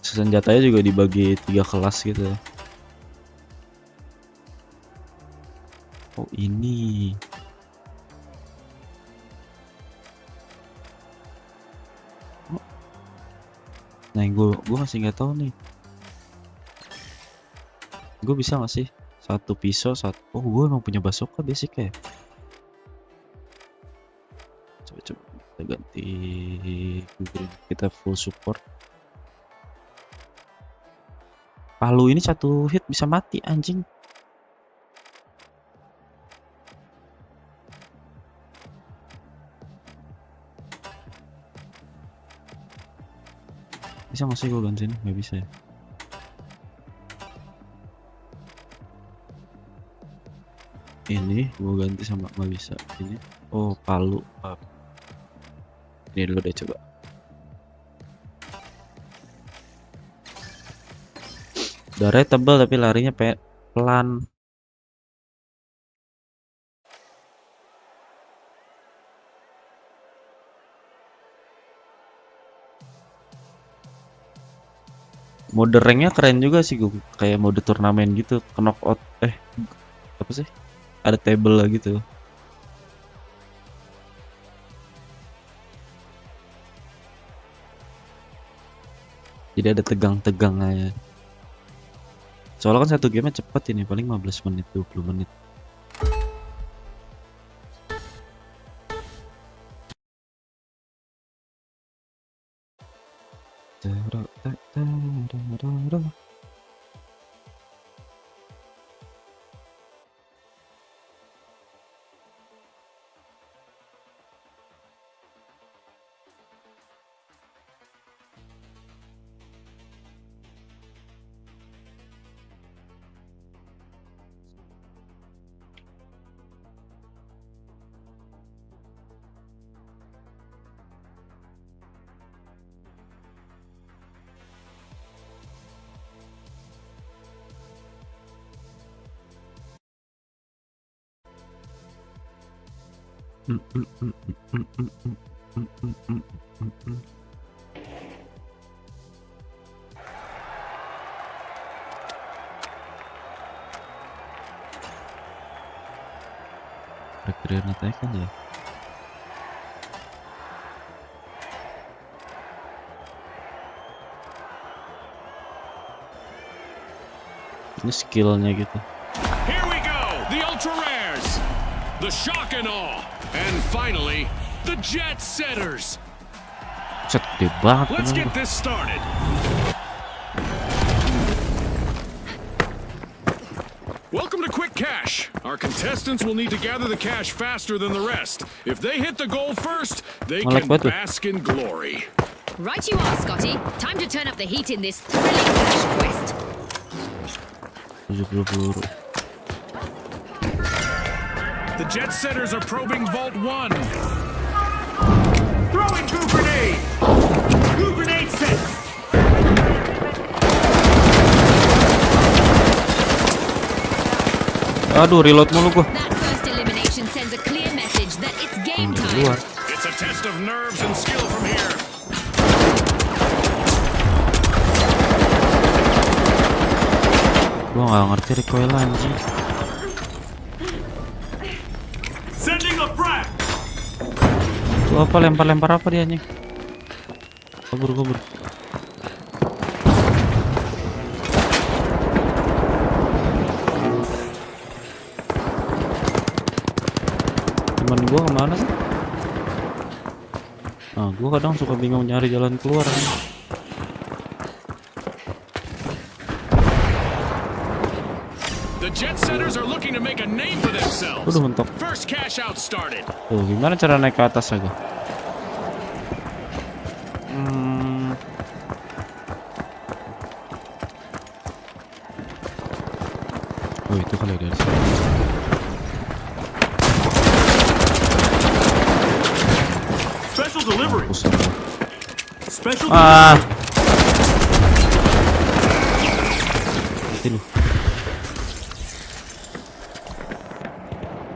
Senjatanya juga dibagi 3 kelas gitu. Oh ini. Nah gue masih nggak tahu nih. Gue bisa nggak sih 1 pisau 1. Oh gue emang punya bazooka basic ya. Coba kita ganti. Kita full support. Palu ini 1 hit bisa mati anjing. Bisa nggak sih gue gantiin? Nggak bisa ya. Ini gue ganti sama nggak bisa. Ini oh palu. Ini dulu deh coba. Darahnya tebal tapi larinya pelan. Mode ranknya keren juga sih gue, kayak mode turnamen gitu, knockout apa sih? Ada table lah gitu. Jadi ada tegang-tegang aja. Soalnya kan 1 game cepet ini, paling 15 menit 20 menit. Granat kan ya. Ini skillnya gitu. Here we go, the ultra rares, the shock and awe, and finally, the jet setters. Set gede banget. Let's get this started. Welcome to Quick Cash. Our contestants will need to gather the cash faster than the rest. If they hit the goal first, they can bask in glory. Right you are, Scotty. Time to turn up the heat in this thrilling cash quest. 70 peluru. The jet setters are probing Vault 1. Throwing goo grenade! Goo grenade set! Aduh, reload mulu gua. That first elimination sends a clear message that it's game time. It's a test of nerves and skill from here. Gua nggak ngerti recoil anjing. Sending a frag. Tuh apa lempar-lempar apa dia anjing? Kabur. Temen gua kemana sih? Nah, gua kadang suka bingung nyari jalan keluar. The jet setters are looking to make a name for themselves. Udah mentok. First cash out started. Tuh, gimana cara naik ke atas aja? Oh, itu kali dari sini. Special delivery. Pusat. Special Mati lu.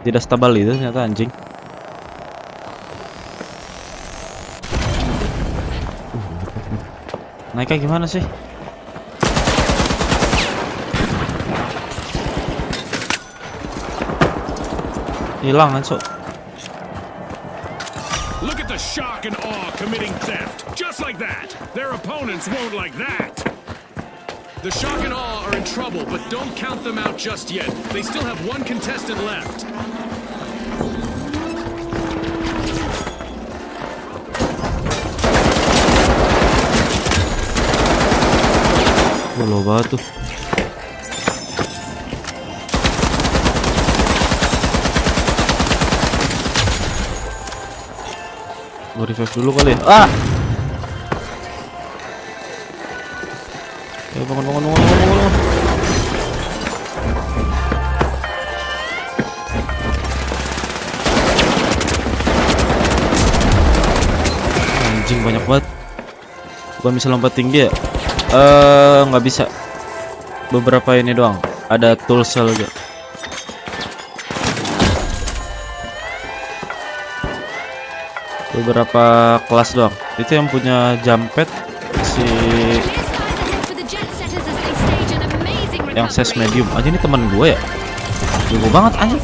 Tidak stabil itu ternyata anjing. Naiknya gimana sih? Hilang kan, so. Look at the shock and awe committing theft. Just like that. Their opponents won't like that. The shock and awe are in trouble, but don't count them out just yet. They still have one contestant left. Low banget tuh. Gue revive dulu kali ya. Ah! Ya, bangun. Anjing banyak banget. Bukan bisa lompat tinggi ya? Nggak bisa. Beberapa ini doang. Ada tool cell aja. Beberapa kelas doang. Itu yang punya jump pad si yang size medium. Aja ini teman gue ya. Jago banget anjing.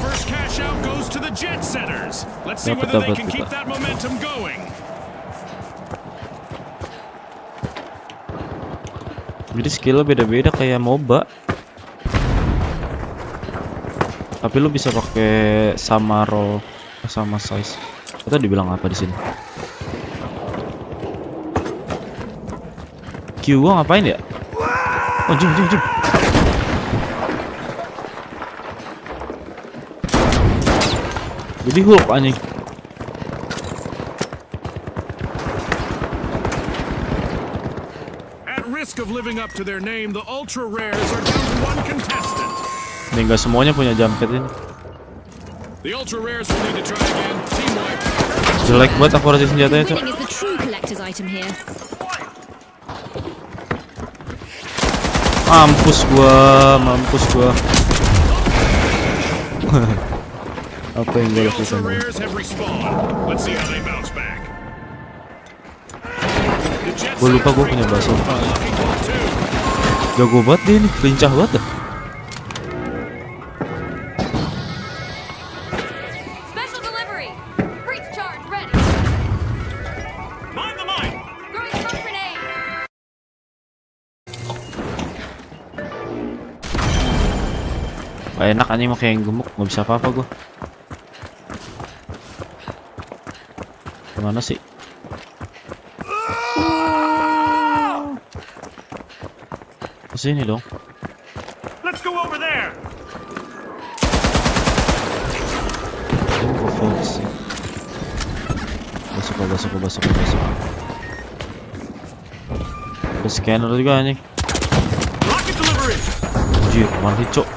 Dapat. Jadi skillnya beda-beda kayak MOBA. Tapi lu bisa pakai sama roll sama size. Atau dibilang apa di sini? Q gua ngapain ya? Oh, jum. Jadi Hulk anjing. At risk of living up to their name, the ultra rares are down to one contestant. Ini nggak semuanya punya jump pad ini. The ultra rares will need to try again. Team wipe. Jelek banget akurasi senjatanya, Cok. Winning is the true collector's item here. Mampus gua. Apa yang gue The ultra lakukan? rares have respawned. Let's see how they bounce back. The jet Gue lupa gue punya bakso. Jago banget dia nih, lincah banget dah. Special delivery. Breach charge ready. Mind the mine. Throwing smoke grenade. Gak enak anjing pakai yang gemuk, nggak bisa apa-apa gue. Kemana sih? Kesini dong. Let's go over there. Gue fokus sih. Basuk. Ada scanner juga anjing. Rocket delivery. Anjir, mana sih, Cok?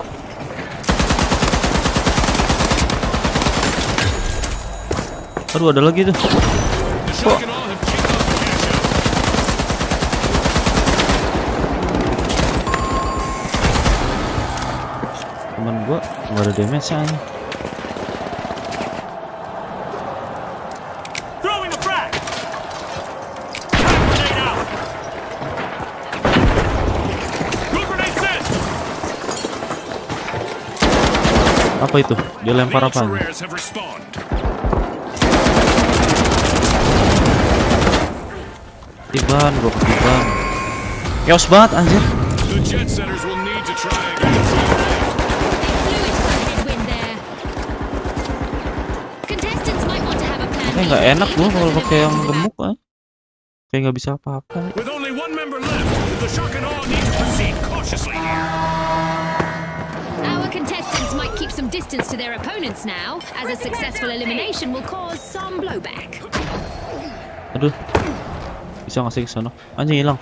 Aduh, ada lagi tuh. The shock and awe have kicked off the cash out. Temen gua nggak ada damage-nya anjing. Throwing a frag. Grenade out. Go grenade sent. Apa itu? Dia The lempar ultra apa? rares have respawned. Tiban, gua ketiban. Chaos banget anjir. The jet setters will need to try again. Fluid there. Contestants might want to have a plan. Kayak nggak enak gua kalau pakai yang gemuk kayak nggak bisa apa-apa. With only one member left, the shock and awe need to proceed cautiously. Our contestants might keep some distance to their opponents now, as a successful elimination will cause some blowback. Aduh, bisa nggak sih ke sana? Anjing hilang.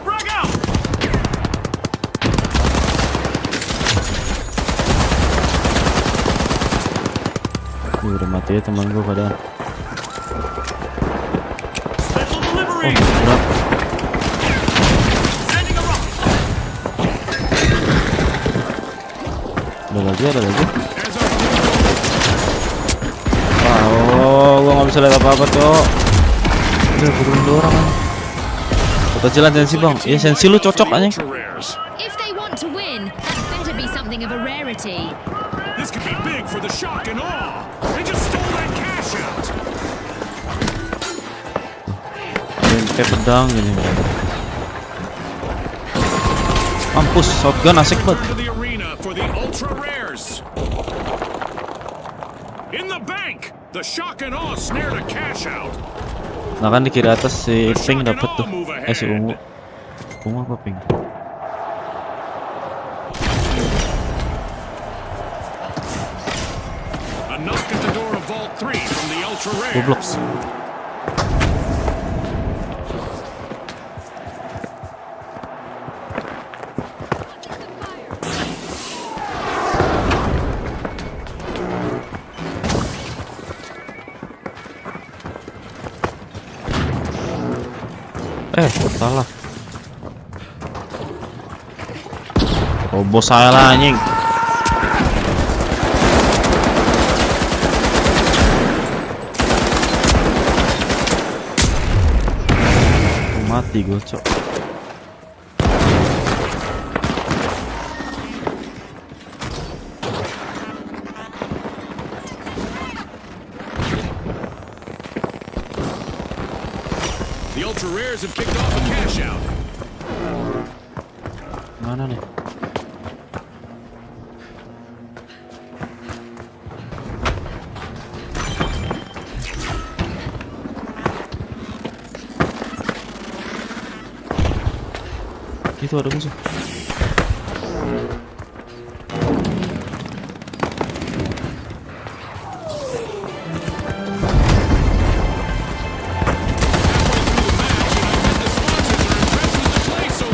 Frag out! Udah mati ya teman gua padahal. Special delivery! Berat. Sending a rock! Ada lagi. As Gua nggak bisa lihat apa-apa tuh. Udah burung dorong. Kecilan sensi bang. Iya sensi lu cocok anjing. ultra rares. If they want to win, that better be something of a rarity. This could be big for the shock and awe. They just stole that cash out. Kayak pedang gini. Mampus, shotgun asik banget. Return to the arena for the ultra rares. In the bank, the shock and awe snared a cash out. Nah kan di kiri atas si pink dapet tuh. Si ungu. Ungu apa pink? A knock at the door of Vault 3 from the ultra Goblok. rares. Salah. Oh, bos saya lah anjing. Mati gue, cok. The ultra rares have kicked off a cash out. Mana nih? Itu ada musuh.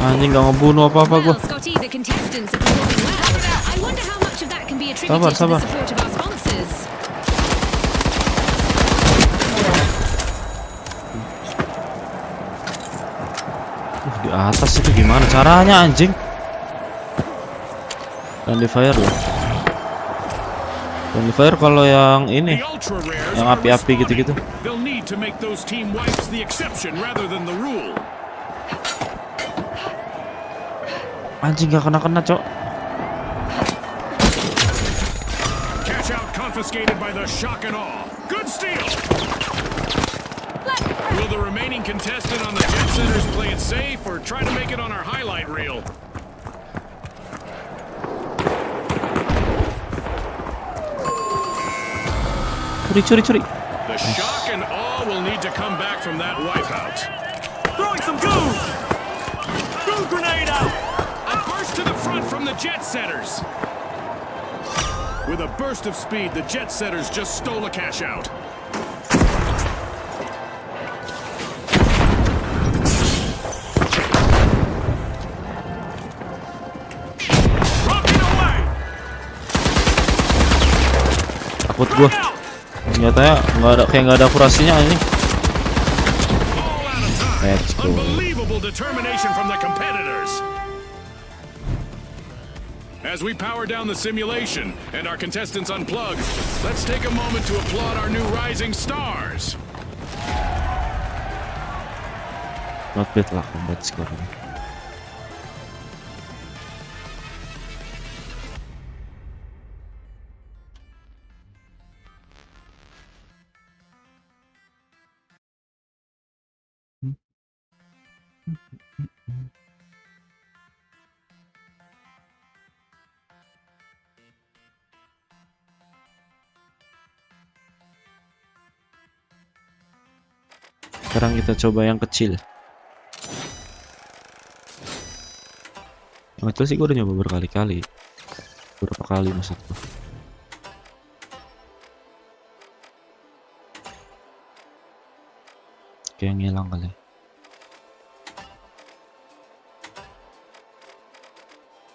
Anjing nggak ngebunuh apa-apa gua. Well, Scotty, the contestants are performing well. I wonder how much of that can be attributed Sabar, to sabar. the support of our sponsors. Di atas itu gimana caranya anjing? Friendly fire loh. Friendly fire kalau yang ini, The ultra rares yang are api-api gitu-gitu. responding. They'll need to make those team wipes the exception rather than the rule. Anjing gak kena-kena, cok. Cash out confiscated by the shock and awe. Good steal. Will the remaining contestant on the jet setters play it safe or try to make it on our highlight reel? Curi. The shock and awe will need to come back from that wipeout. Throwing some goo! Goo grenade out! A burst to the front from the jet setters. With a burst of speed, the jet setters just stole a cash out. Rocking away! Takut gua. Ternyata nggak ada akurasinya anjing. All out of time. Let's go. Unbelievable determination from the competitors. As we power down the simulation and our contestants unplug, let's take a moment to applaud our new rising stars. Not bad lah combat score-nya. Sekarang kita coba yang kecil. Yang kecil sih gue udah nyoba berkali-kali. Berapa kali maksudku. Kayak ngilang kali.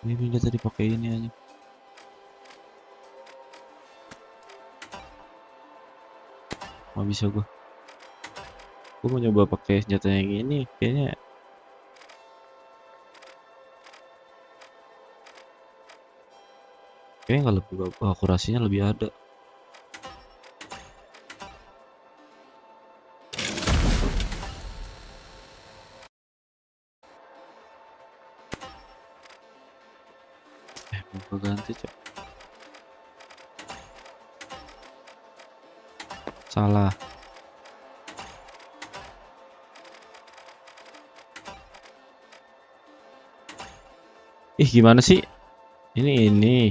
Ini pindah tadi pakai ini aja. Nggak bisa gue. Gue mau nyoba pakai senjata yang ini, kayaknya nggak lebih bagus, akurasinya lebih ada. Mau ganti cok. Salah. Ih gimana sih? Ini.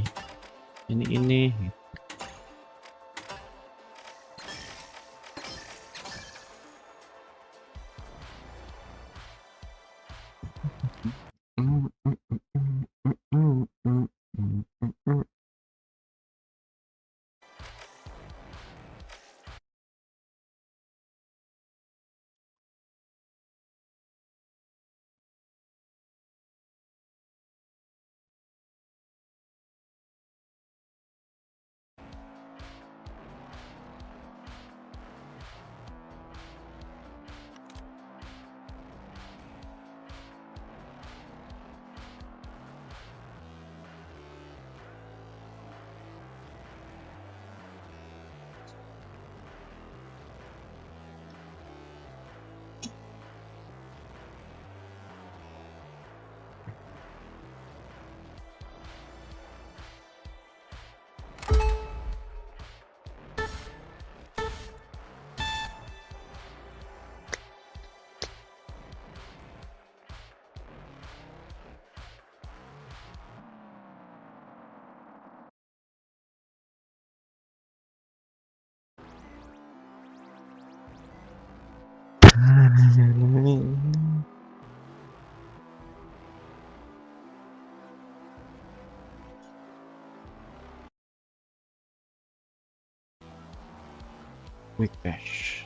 Quick cash.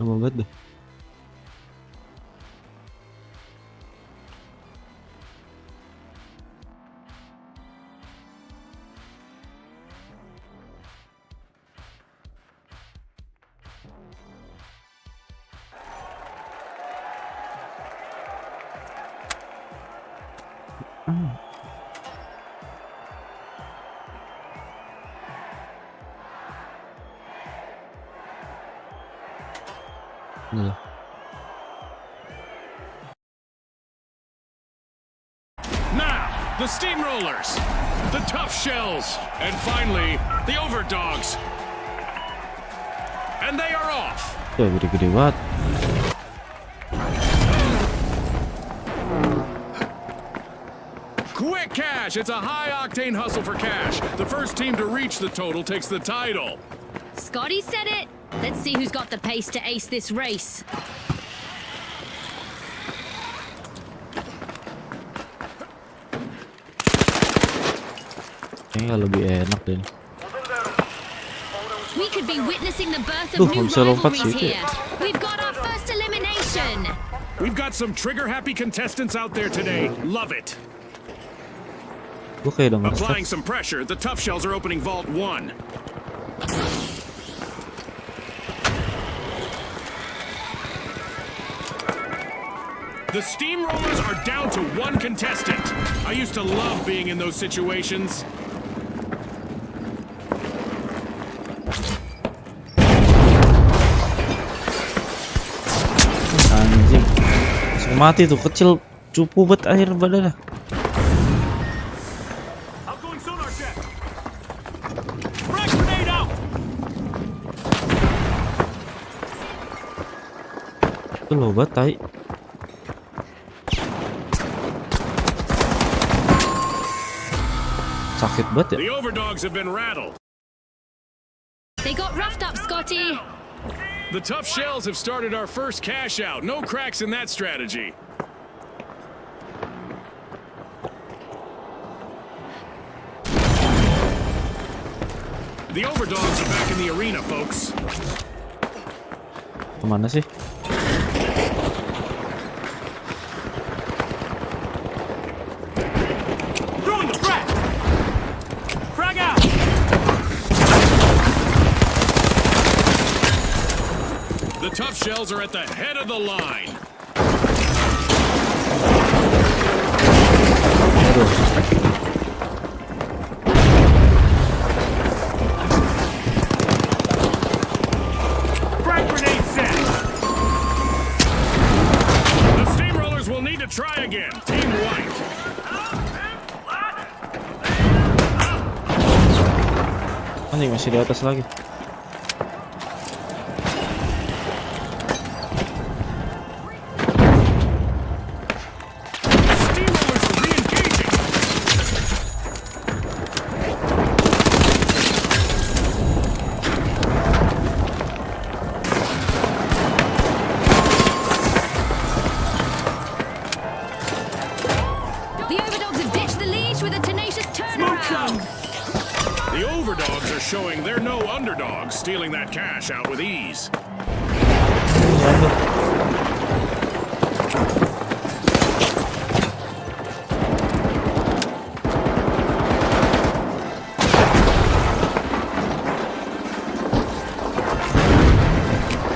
Lama banget deh. Nah. Now, the steamrollers, the tough shells, and finally, the overdogs. And they are off. Tuh gede-gede banget. Quick cash! It's a high-octane hustle for cash. The first team to reach the total takes the title. Scotty said it. Let's see who's got the pace to ace this race. Kayaknya lebih enak deh. We could be witnessing the birth of new bisa lompat rivalries situ. here. We've got our first elimination. We've got some trigger-happy contestants out there today. Love it. Gue kayak udah ngerasa. Applying some pressure, the tough shells are opening Vault 1. The steamrollers are down to one contestant. I used to love being in those situations. Anjing. Langsung mati tuh, kecil cupu bet air badannya. I'm going sonar check. Frag grenade out. Itu loh bat tai. Sakit banget ya. The overdogs have been rattled. They got roughed up, Scotty. The tough shells have started our first cash out. No cracks in that strategy. The overdogs are back in the arena, folks. Kemana sih? Throwing the frag. Frag out. The tough shells are at the head of the line. Frag grenade set. The steamrollers will need to try again. Team white. Anjing masih di atas lagi. Steamrollers are re-engaging. The overdogs have ditched the leash with a tenacious turnaround. The overdogs are showing they're no underdogs, stealing that cash out with ease.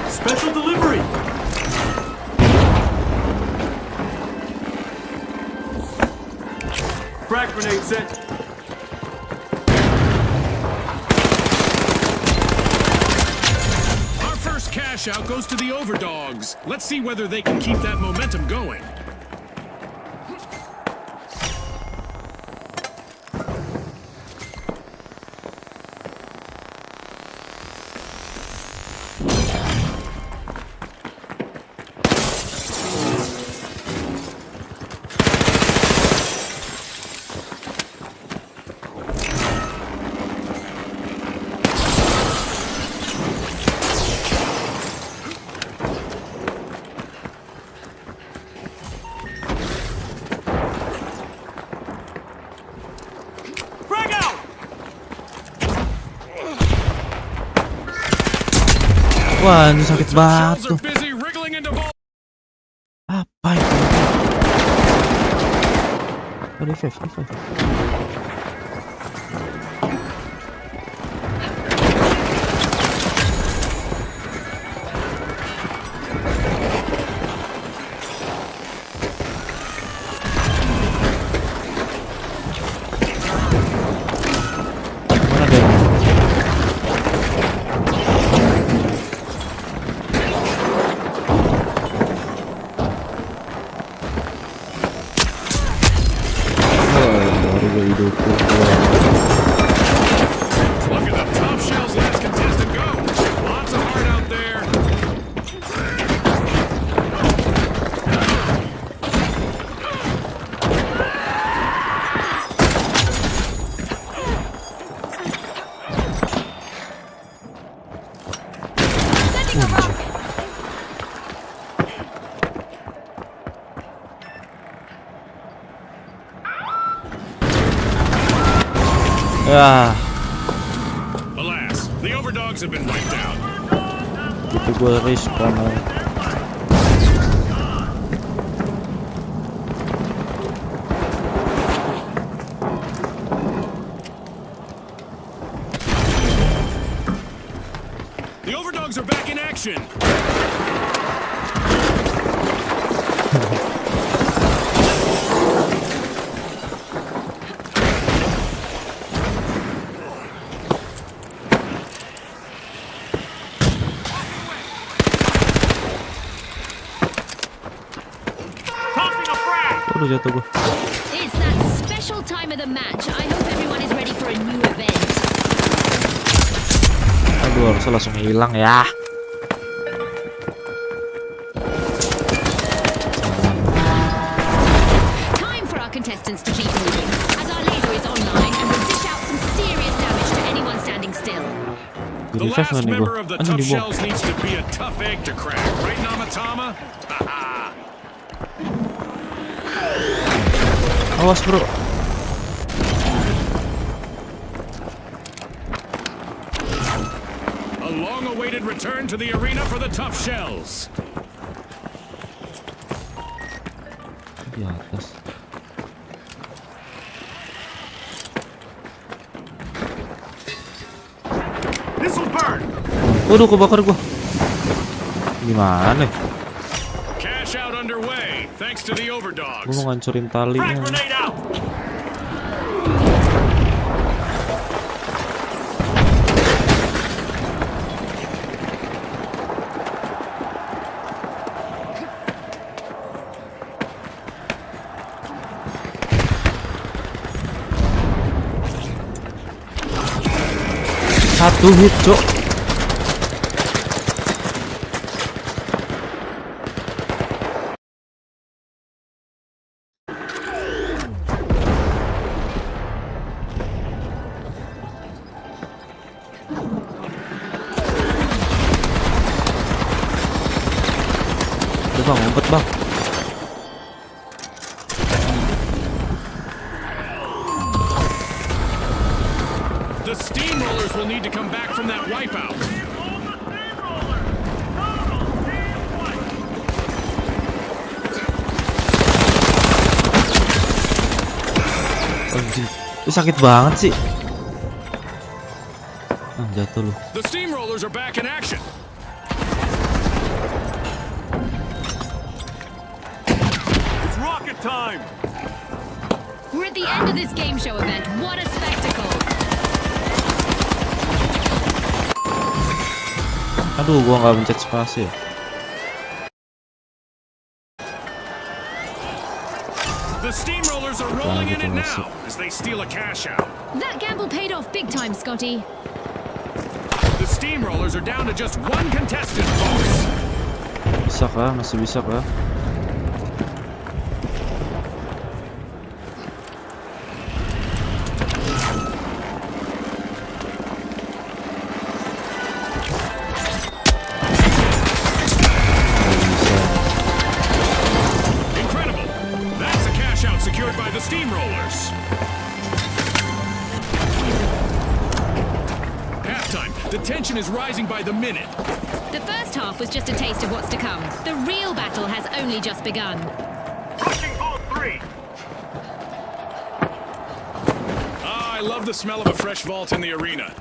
Special delivery. Frag grenade set. Our first cash out goes to the overdogs. Let's see whether they can keep that momentum going. Frag out. Wah, ini sakit banget Shells tuh. are busy wriggling into ball. Apa itu? Oh, revive. Mana dia? Baru gue hidupku. Look at the top shells last contestant go. Lots of heart out there. Sending a rock. Ya, Alas, the overdogs have been wiped out. gitu gue respawn. The overdogs are back in action. Aduh, jatuh gua. It's that special time of the match. I hope everyone is ready for a new event. Aduh, harusnya langsung hilang ya. Time for our contestants to keep moving, as our laser is online and will dish out some serious damage to anyone standing still. The Di refresh last nggak nih gua? member of the Anjing tough dibuang. shells needs to be a tough egg to crack, right, Namatama? Haha. Awas bro. A long-awaited return to the arena for the tough shells. Di atas. This'll burn. Waduh, kebakar gua. Gimana? Cash out underway, thanks to the Gua overdogs. mau ngancurin Frag talinya. grenade out. Satu hit, Cok. Udah bang, ngumpet bang. The steamrollers will need to come back from that wipeout. Hold the steamroller. Total team fight. Anjing. Itu sakit banget sih. Ah, jatuh lu. The steamrollers are back in action. It's rocket time. We're at the end of this game show event. What a spectacle! Aduh, gua nggak pencet spasi ya. The steamrollers are rolling in it now as they steal a cash out. That gamble paid off big time, Scotty. The steamrollers are down to just one contestant, folks. Bisa kah? Masih bisa kah? Incredible! That's a cash out secured by the steamrollers. Halftime. The tension is rising by the minute. The first half was just a taste of what's to come. The real battle has only just begun. Rushing vault 3. Ah, I love the smell of a fresh vault in the arena.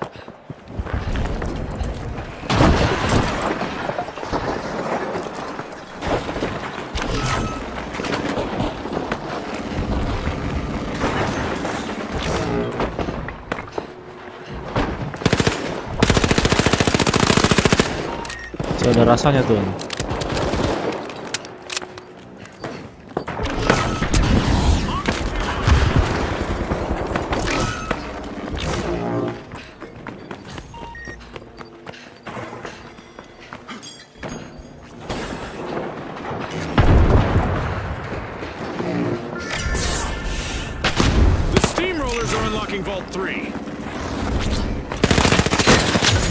Ada rasanya tuh. The steamrollers are unlocking Vault 3.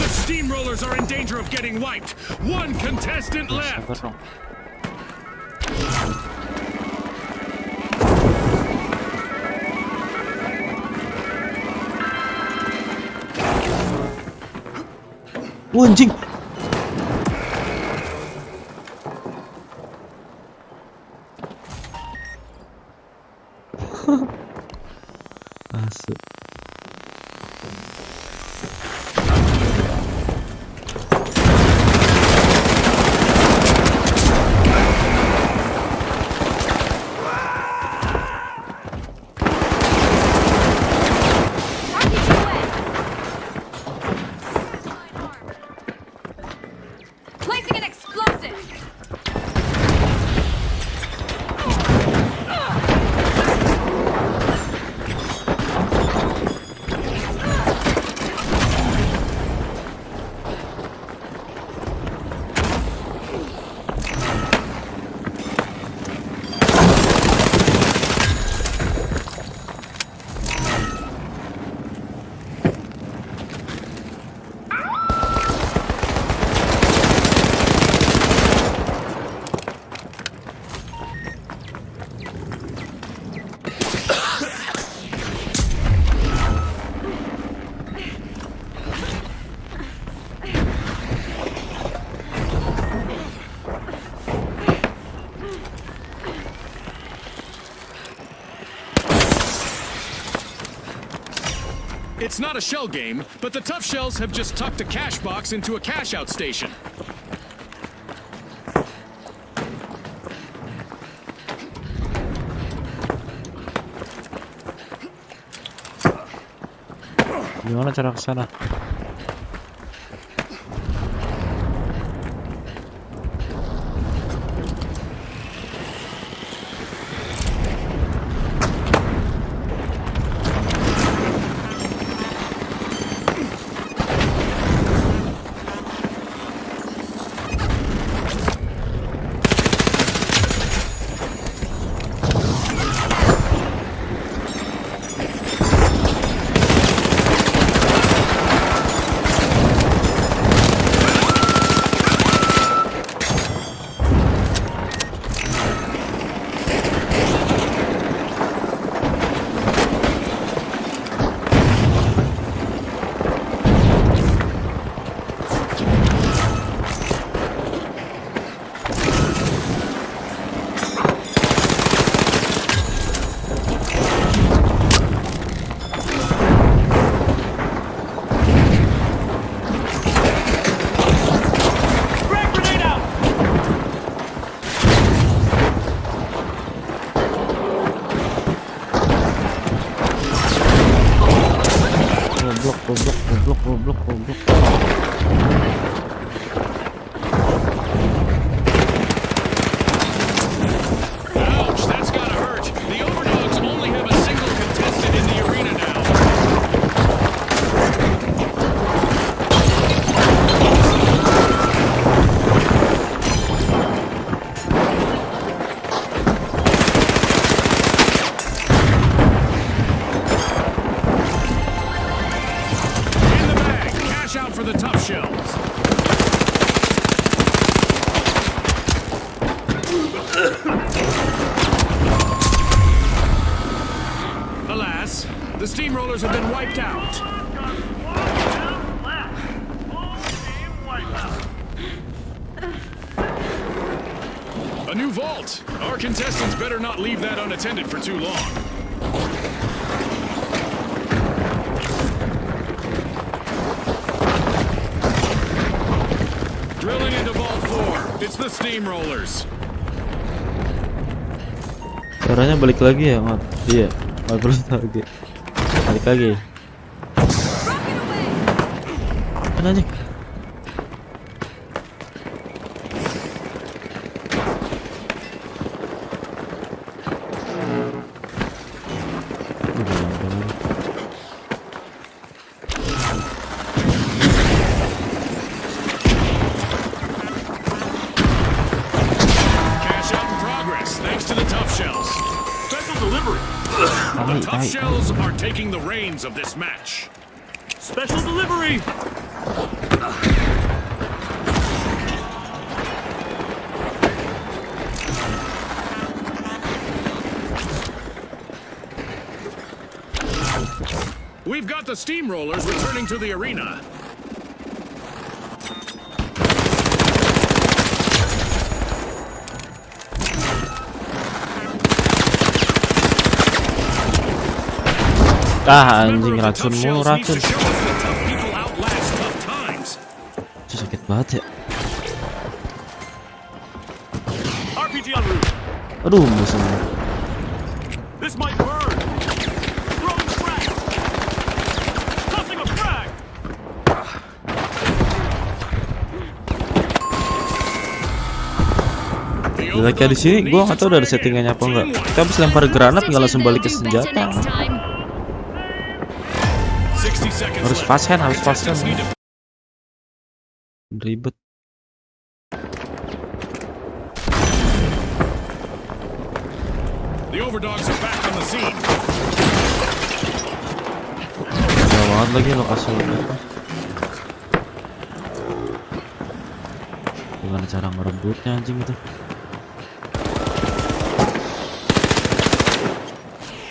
The steamrollers are in danger of getting wiped. One contestant left. Sabar dong. Anjing. Asu. Placing an explosive! It's not a shell game, but the tough shells have just tucked a cash box into a cash out station. Gimana cara ke sana? Goblok. Ouch, that's gotta hurt. The overdogs only have a single contestant in the arena now. In the bag, cash out for the tough shells. Alas, the steamrollers have been wiped out. Got one kill left. Full team wipeout. A new vault. Our contestants better not leave that unattended for too long. Drilling into Vault 4. It's the steamrollers. Caranya balik lagi ya, Mat? Iya, nggak perlu lagi. Balik lagi. Mana anjing? Cash out in progress, thanks to the tough shells. Special delivery. The tough shells are taking the reins of this match. Special delivery. We've got the steamrollers returning to the arena. Anjing, Remember, the tough racunmu, shells needs to racun. show us that tough people outlast tough times. Itu sakit banget ya. RPG en route. Aduh, musuhnya. This might burn. Throwing frag. Tossing a frag. The Gila, kayak di sini gua nggak tahu dari settingannya apa enggak. Kita habis lempar granat nggak langsung balik ke senjata. Harus fast hand, Ribet. The overdogs are back on the scene. Jauh banget lagi lokasi ini. Gimana cara merebutnya anjing itu?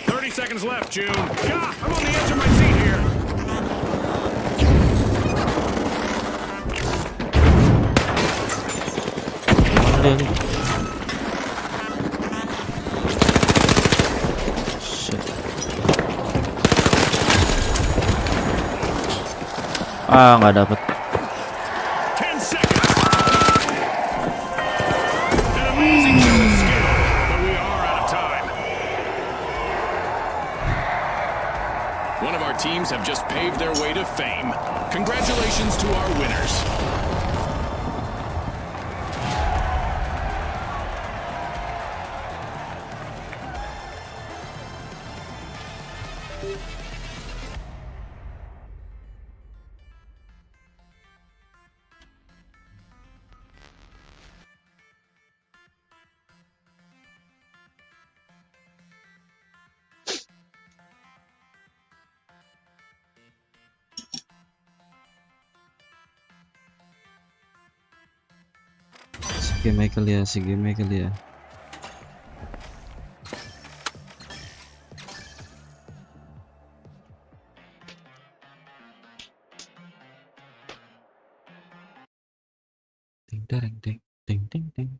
30 seconds left, June. God, I'm on the edge of my seat here. Mana dia nih? Shit. Ah, nggak dapet. 10 seconds. An amazing show of skill, but we are out of time. One of our teams have just paved their way to fame. Congratulations to our winners. Si game kali ya. Ding ding ding ding ding ding.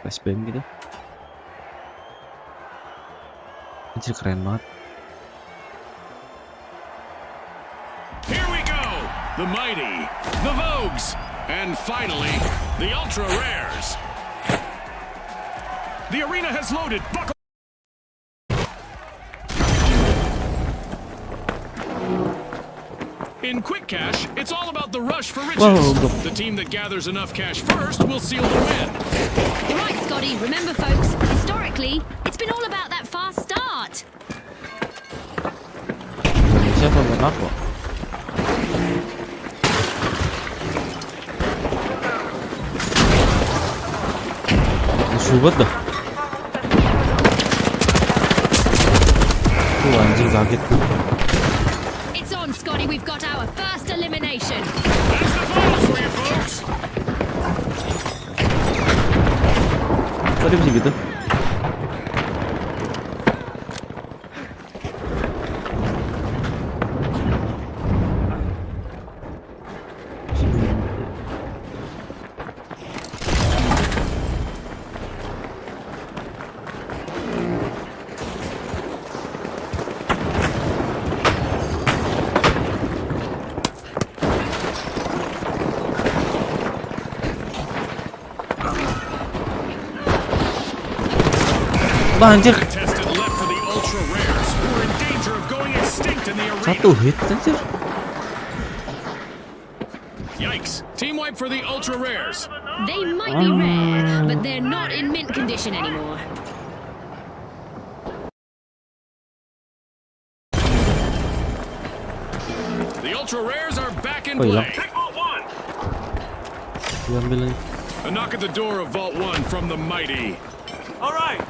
Flashbang gitu. Anjir keren banget. Here we go! The mighty, the Vogues, and finally, the ultra rares. The arena has loaded. Buckle. In quick cash, it's all about the rush for riches. Whoa. The team that gathers enough cash first will seal the win. Right, Scotty, remember, folks, historically, it's been all about that fast start. Siapa buat aku? Musuh banget dah. Anjing kaget tuh. It's on, Scotty. We've got our first elimination. That's the finals for you folks. Tadi bisa gitu. Lah anjir. Tested left for the ultra rares, who are in danger of going extinct in the arena. Satu hit anjir. Yikes! Team wipe for the ultra rares. They might be rare, but they're not in mint condition anymore. The ultra rares are back in Oh, play. hilang. Take Vault 1. Diambil aja. A knock at the door of Vault 1 from the mighty. All right.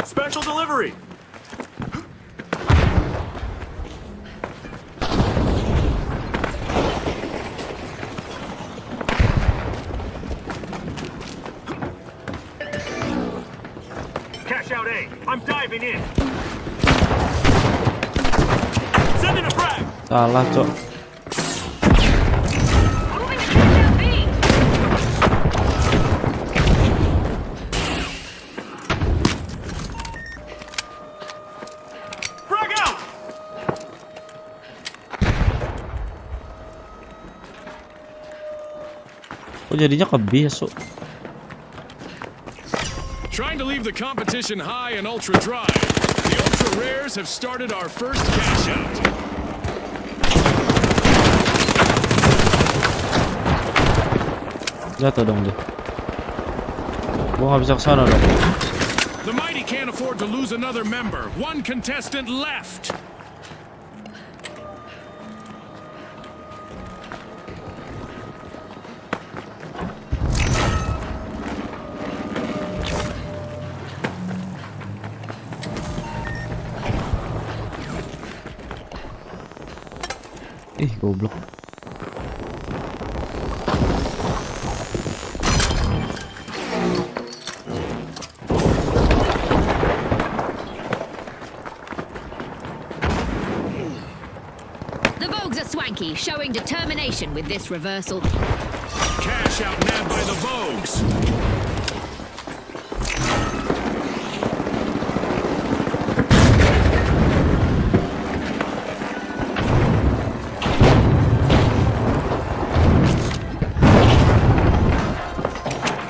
Special delivery. A. I'm diving in. Sending a frag. Salah, Cok. Moving to cash out B. Frag out. Kok jadinya ke B ya, Sok? Trying to leave the competition high and ultra dry. The ultra rares have started our first cash out. Jatuh dong dia. Gua nggak bisa kesana dong. The mighty can't afford to lose another member. One contestant left. Ih, goblok. The Vogues are swanky, showing determination with this reversal. Cash out nabbed by the Vogues.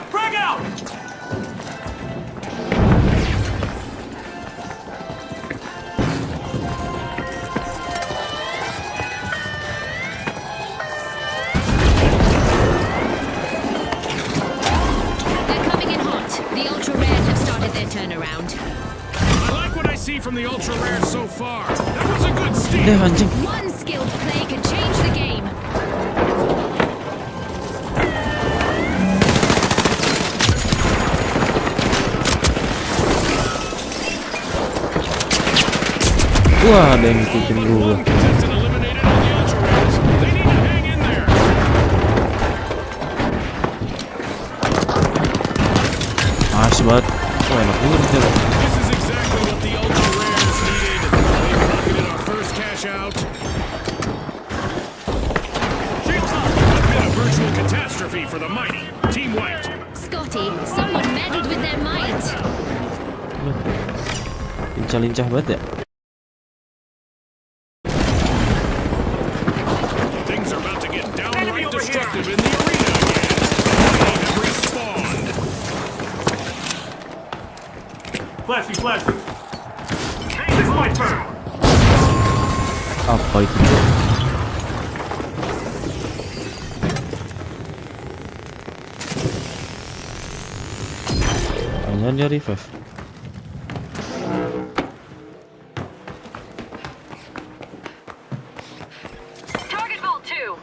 Frag out. They're coming in hot. The ultra rares have started their turnaround. I like what I see from the ultra rares so far. That was a good steal. Anjing. One skilled play can change the game. Wah, ada yang ngikutin gua. One contestant eliminated on the ultra rares. They need to hang in there. Mas banget. Oh, enak juga nih, Cok. This is exactly what the ultra rares needed. We pocketed our first cash out. A bit of virtual catastrophe for the mighty. Team wiped. Scotty, someone meddled with their might. Lincah-lincah banget ya. Things are about to get downright destructive in the arena again. They have respawned. Flashy, flashy. This is my turn. Apa itu? Jangan dia revive. Target Vault 2.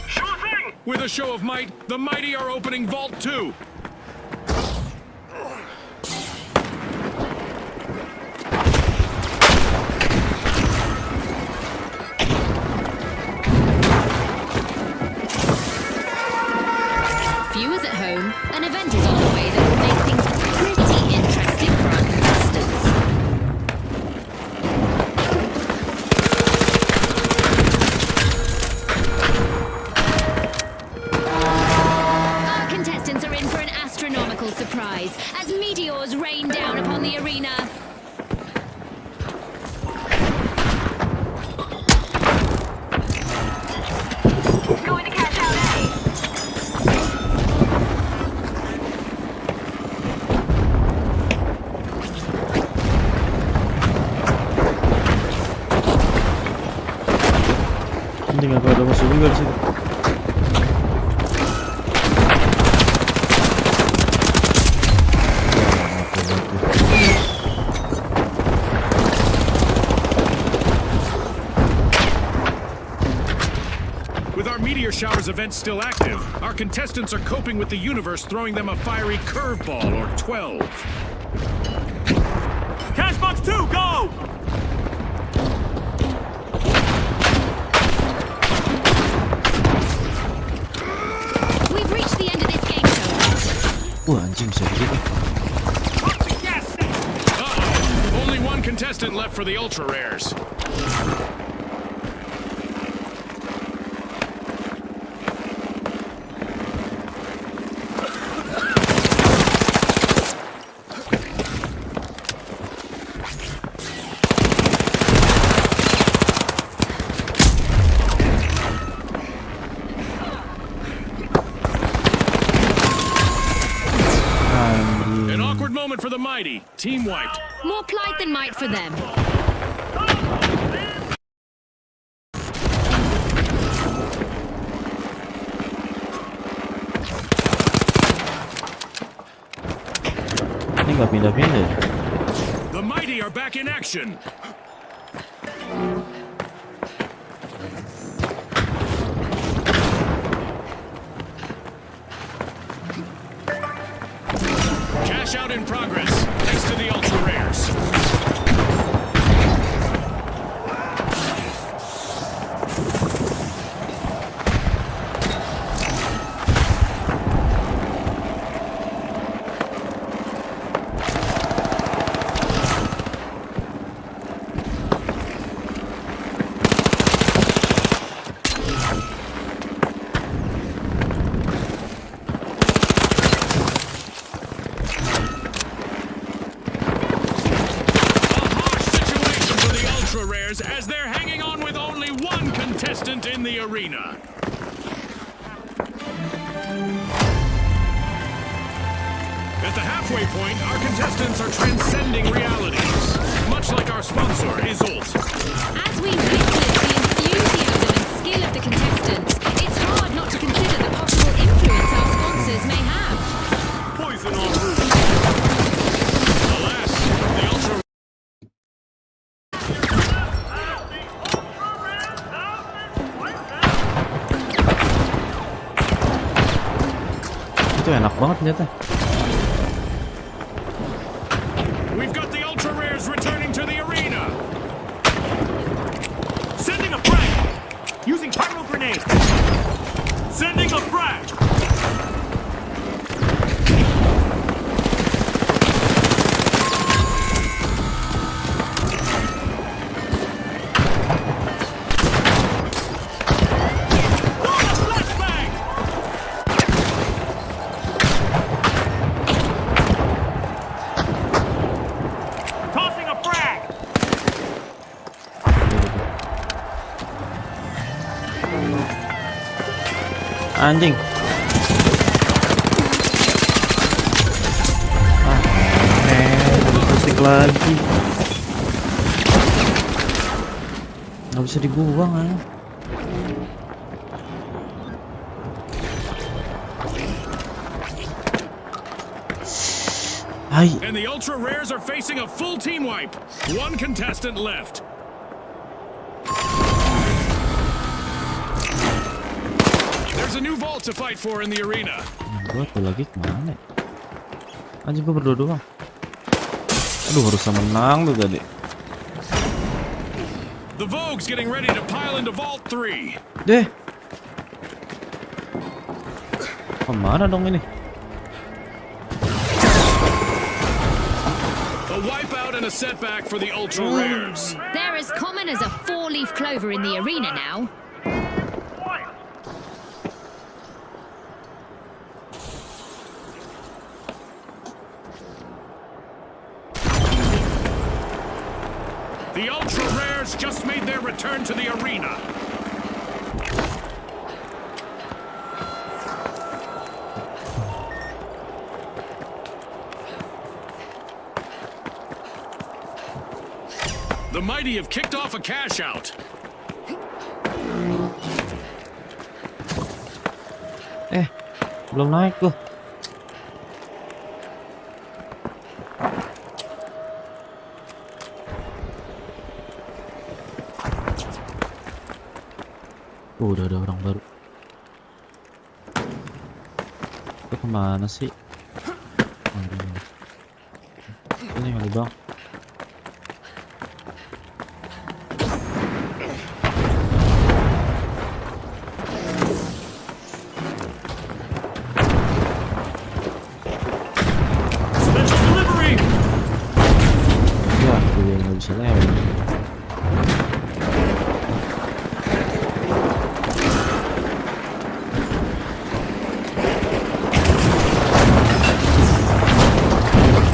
Sure thing. With a show of might, the mighty are opening Vault 2. Viewers at home, an event is on the way that will make things pretty interesting for our contestants. Our contestants are in for an astronomical surprise as meteors rain down upon the arena. Going to cash out A. Anjing, apa ada musuh juga di situ? With our Meteor Showers event still active, our contestants are coping with the universe throwing them a fiery curveball or 12. Cash box 2, go. We've reached the end of this game show. Wah, anjing bisa begitu. Pump the gas tank. contestant left for the ultra rares. An awkward moment for the mighty. Team wiped. More plight than might for them. Ini nggak pindah-pindah. The mighty are back in action. Cash out in progress, thanks to the ultra rares. As they're hanging on with only one contestant in the arena. At the halfway point, our contestants are transcending realities, much like our sponsor, Isolt. As we witness the enthusiasm and skill of the contestants, it's hard not to consider the possible influence our sponsors may have. Poison en route. Alas, the ultra Itu enak banget ternyata. We've got the ultra rares returning to the arena. Sending a frag. Using pyro grenade. Sending a frag. Anjing. Musik lagi. Nggak bisa dibuang ah. Hai. And the ultra rares are facing a full team wipe. One contestant left. There's a new vault to fight for in the arena. Gua tuh lagi kemana? Anjing gua berdua doang. Aduh harusnya menang tuh tadi. The Vogue's getting ready to pile into Vault 3. Deh. Kemana dong ini? A wipeout and a setback for the ultra rares. They're as common as a four-leaf clover in the arena now. The ultra rares just made their return to the arena. The mighty have kicked off a cash out. Belum naik tuh. Udah ada orang baru. Itu kemana sih? Ini kali bang. Ya, dia lagi. bisa lewat.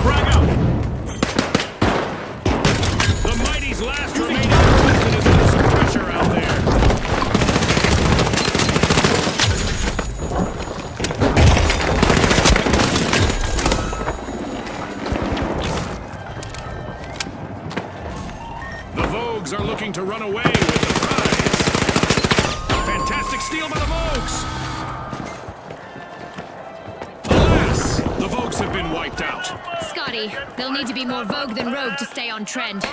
Frag out. The Mighty's last remaining contestant is under some pressure out there. The Vogues are looking to run away with the prize. Fantastic steal by the Vogues. Alas, the Vogues have been wiped out. Scotty, they'll need to be more vogue than rogue to stay on trend.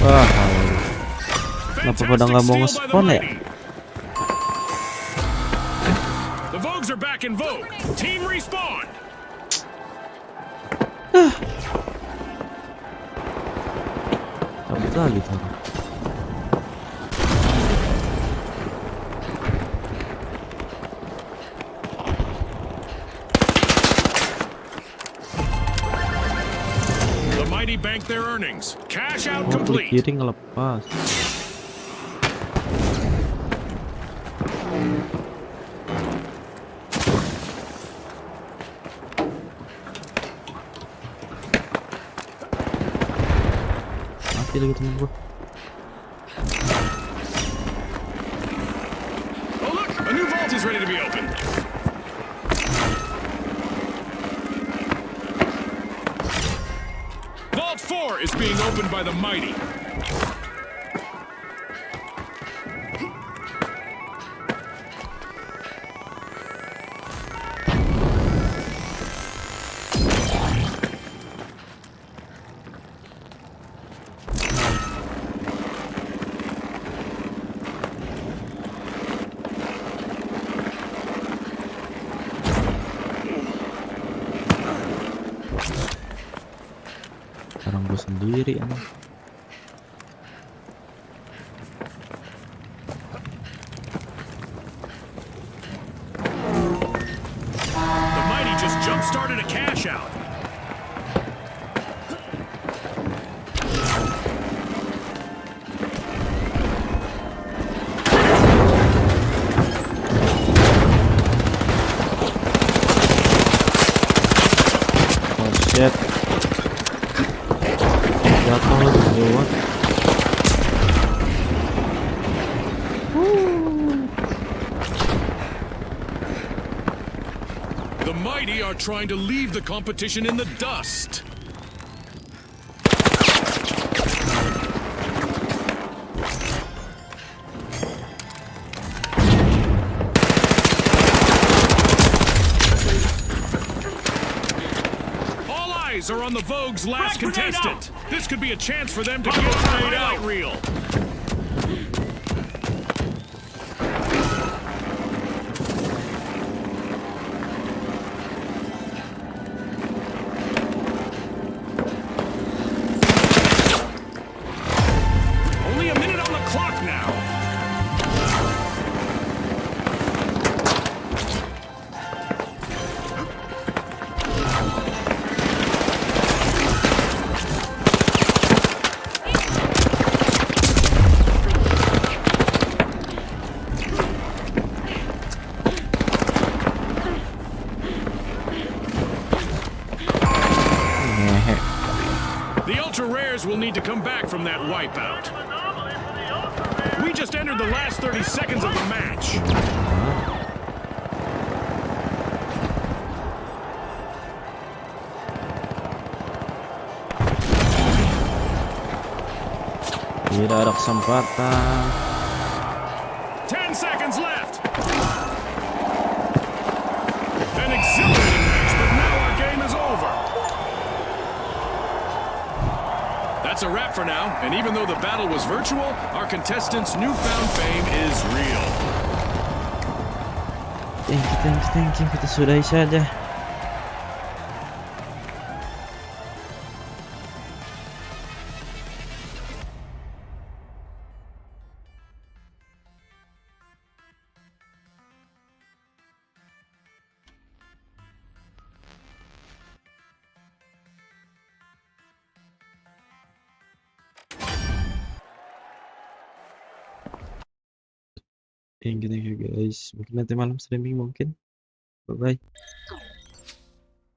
Wah, kenapa pada nggak mau Fantastic steal by the nge-spawn ya? Mighty. The Vogues are back in Vogue. Team respawn. Cabut lagi tuh. The Mighty bank their earnings. Cash out Oh, klik complete. kiri ngelepas. Mati lagi temen gua. Oh look, a new vault is ready to be opened. Vault 4 is being opened by the Mighty. Sekarang gua sendiri emang. The Mighty just jump-started a cash out. Oh shit. Jatuh lagi lewat. The Mighty are trying to leave the competition in the dust. All eyes are on the Vogue's last contestant. This could be a chance for them to get on the highlight reel. Only a minute on the clock now. Ngehe. The ultra rares will need to come back from that wipeout. We just entered the last 30 seconds of the match. Tidak ada kesempatan. 10 seconds left. An exhilarating match, but now our game is over. That's a wrap for now, and even though the battle was virtual, our contestants' newfound fame is real. Thank you. Kita sudahi saja. Thank you guys. Mungkin nanti malam streaming mungkin. Bye bye.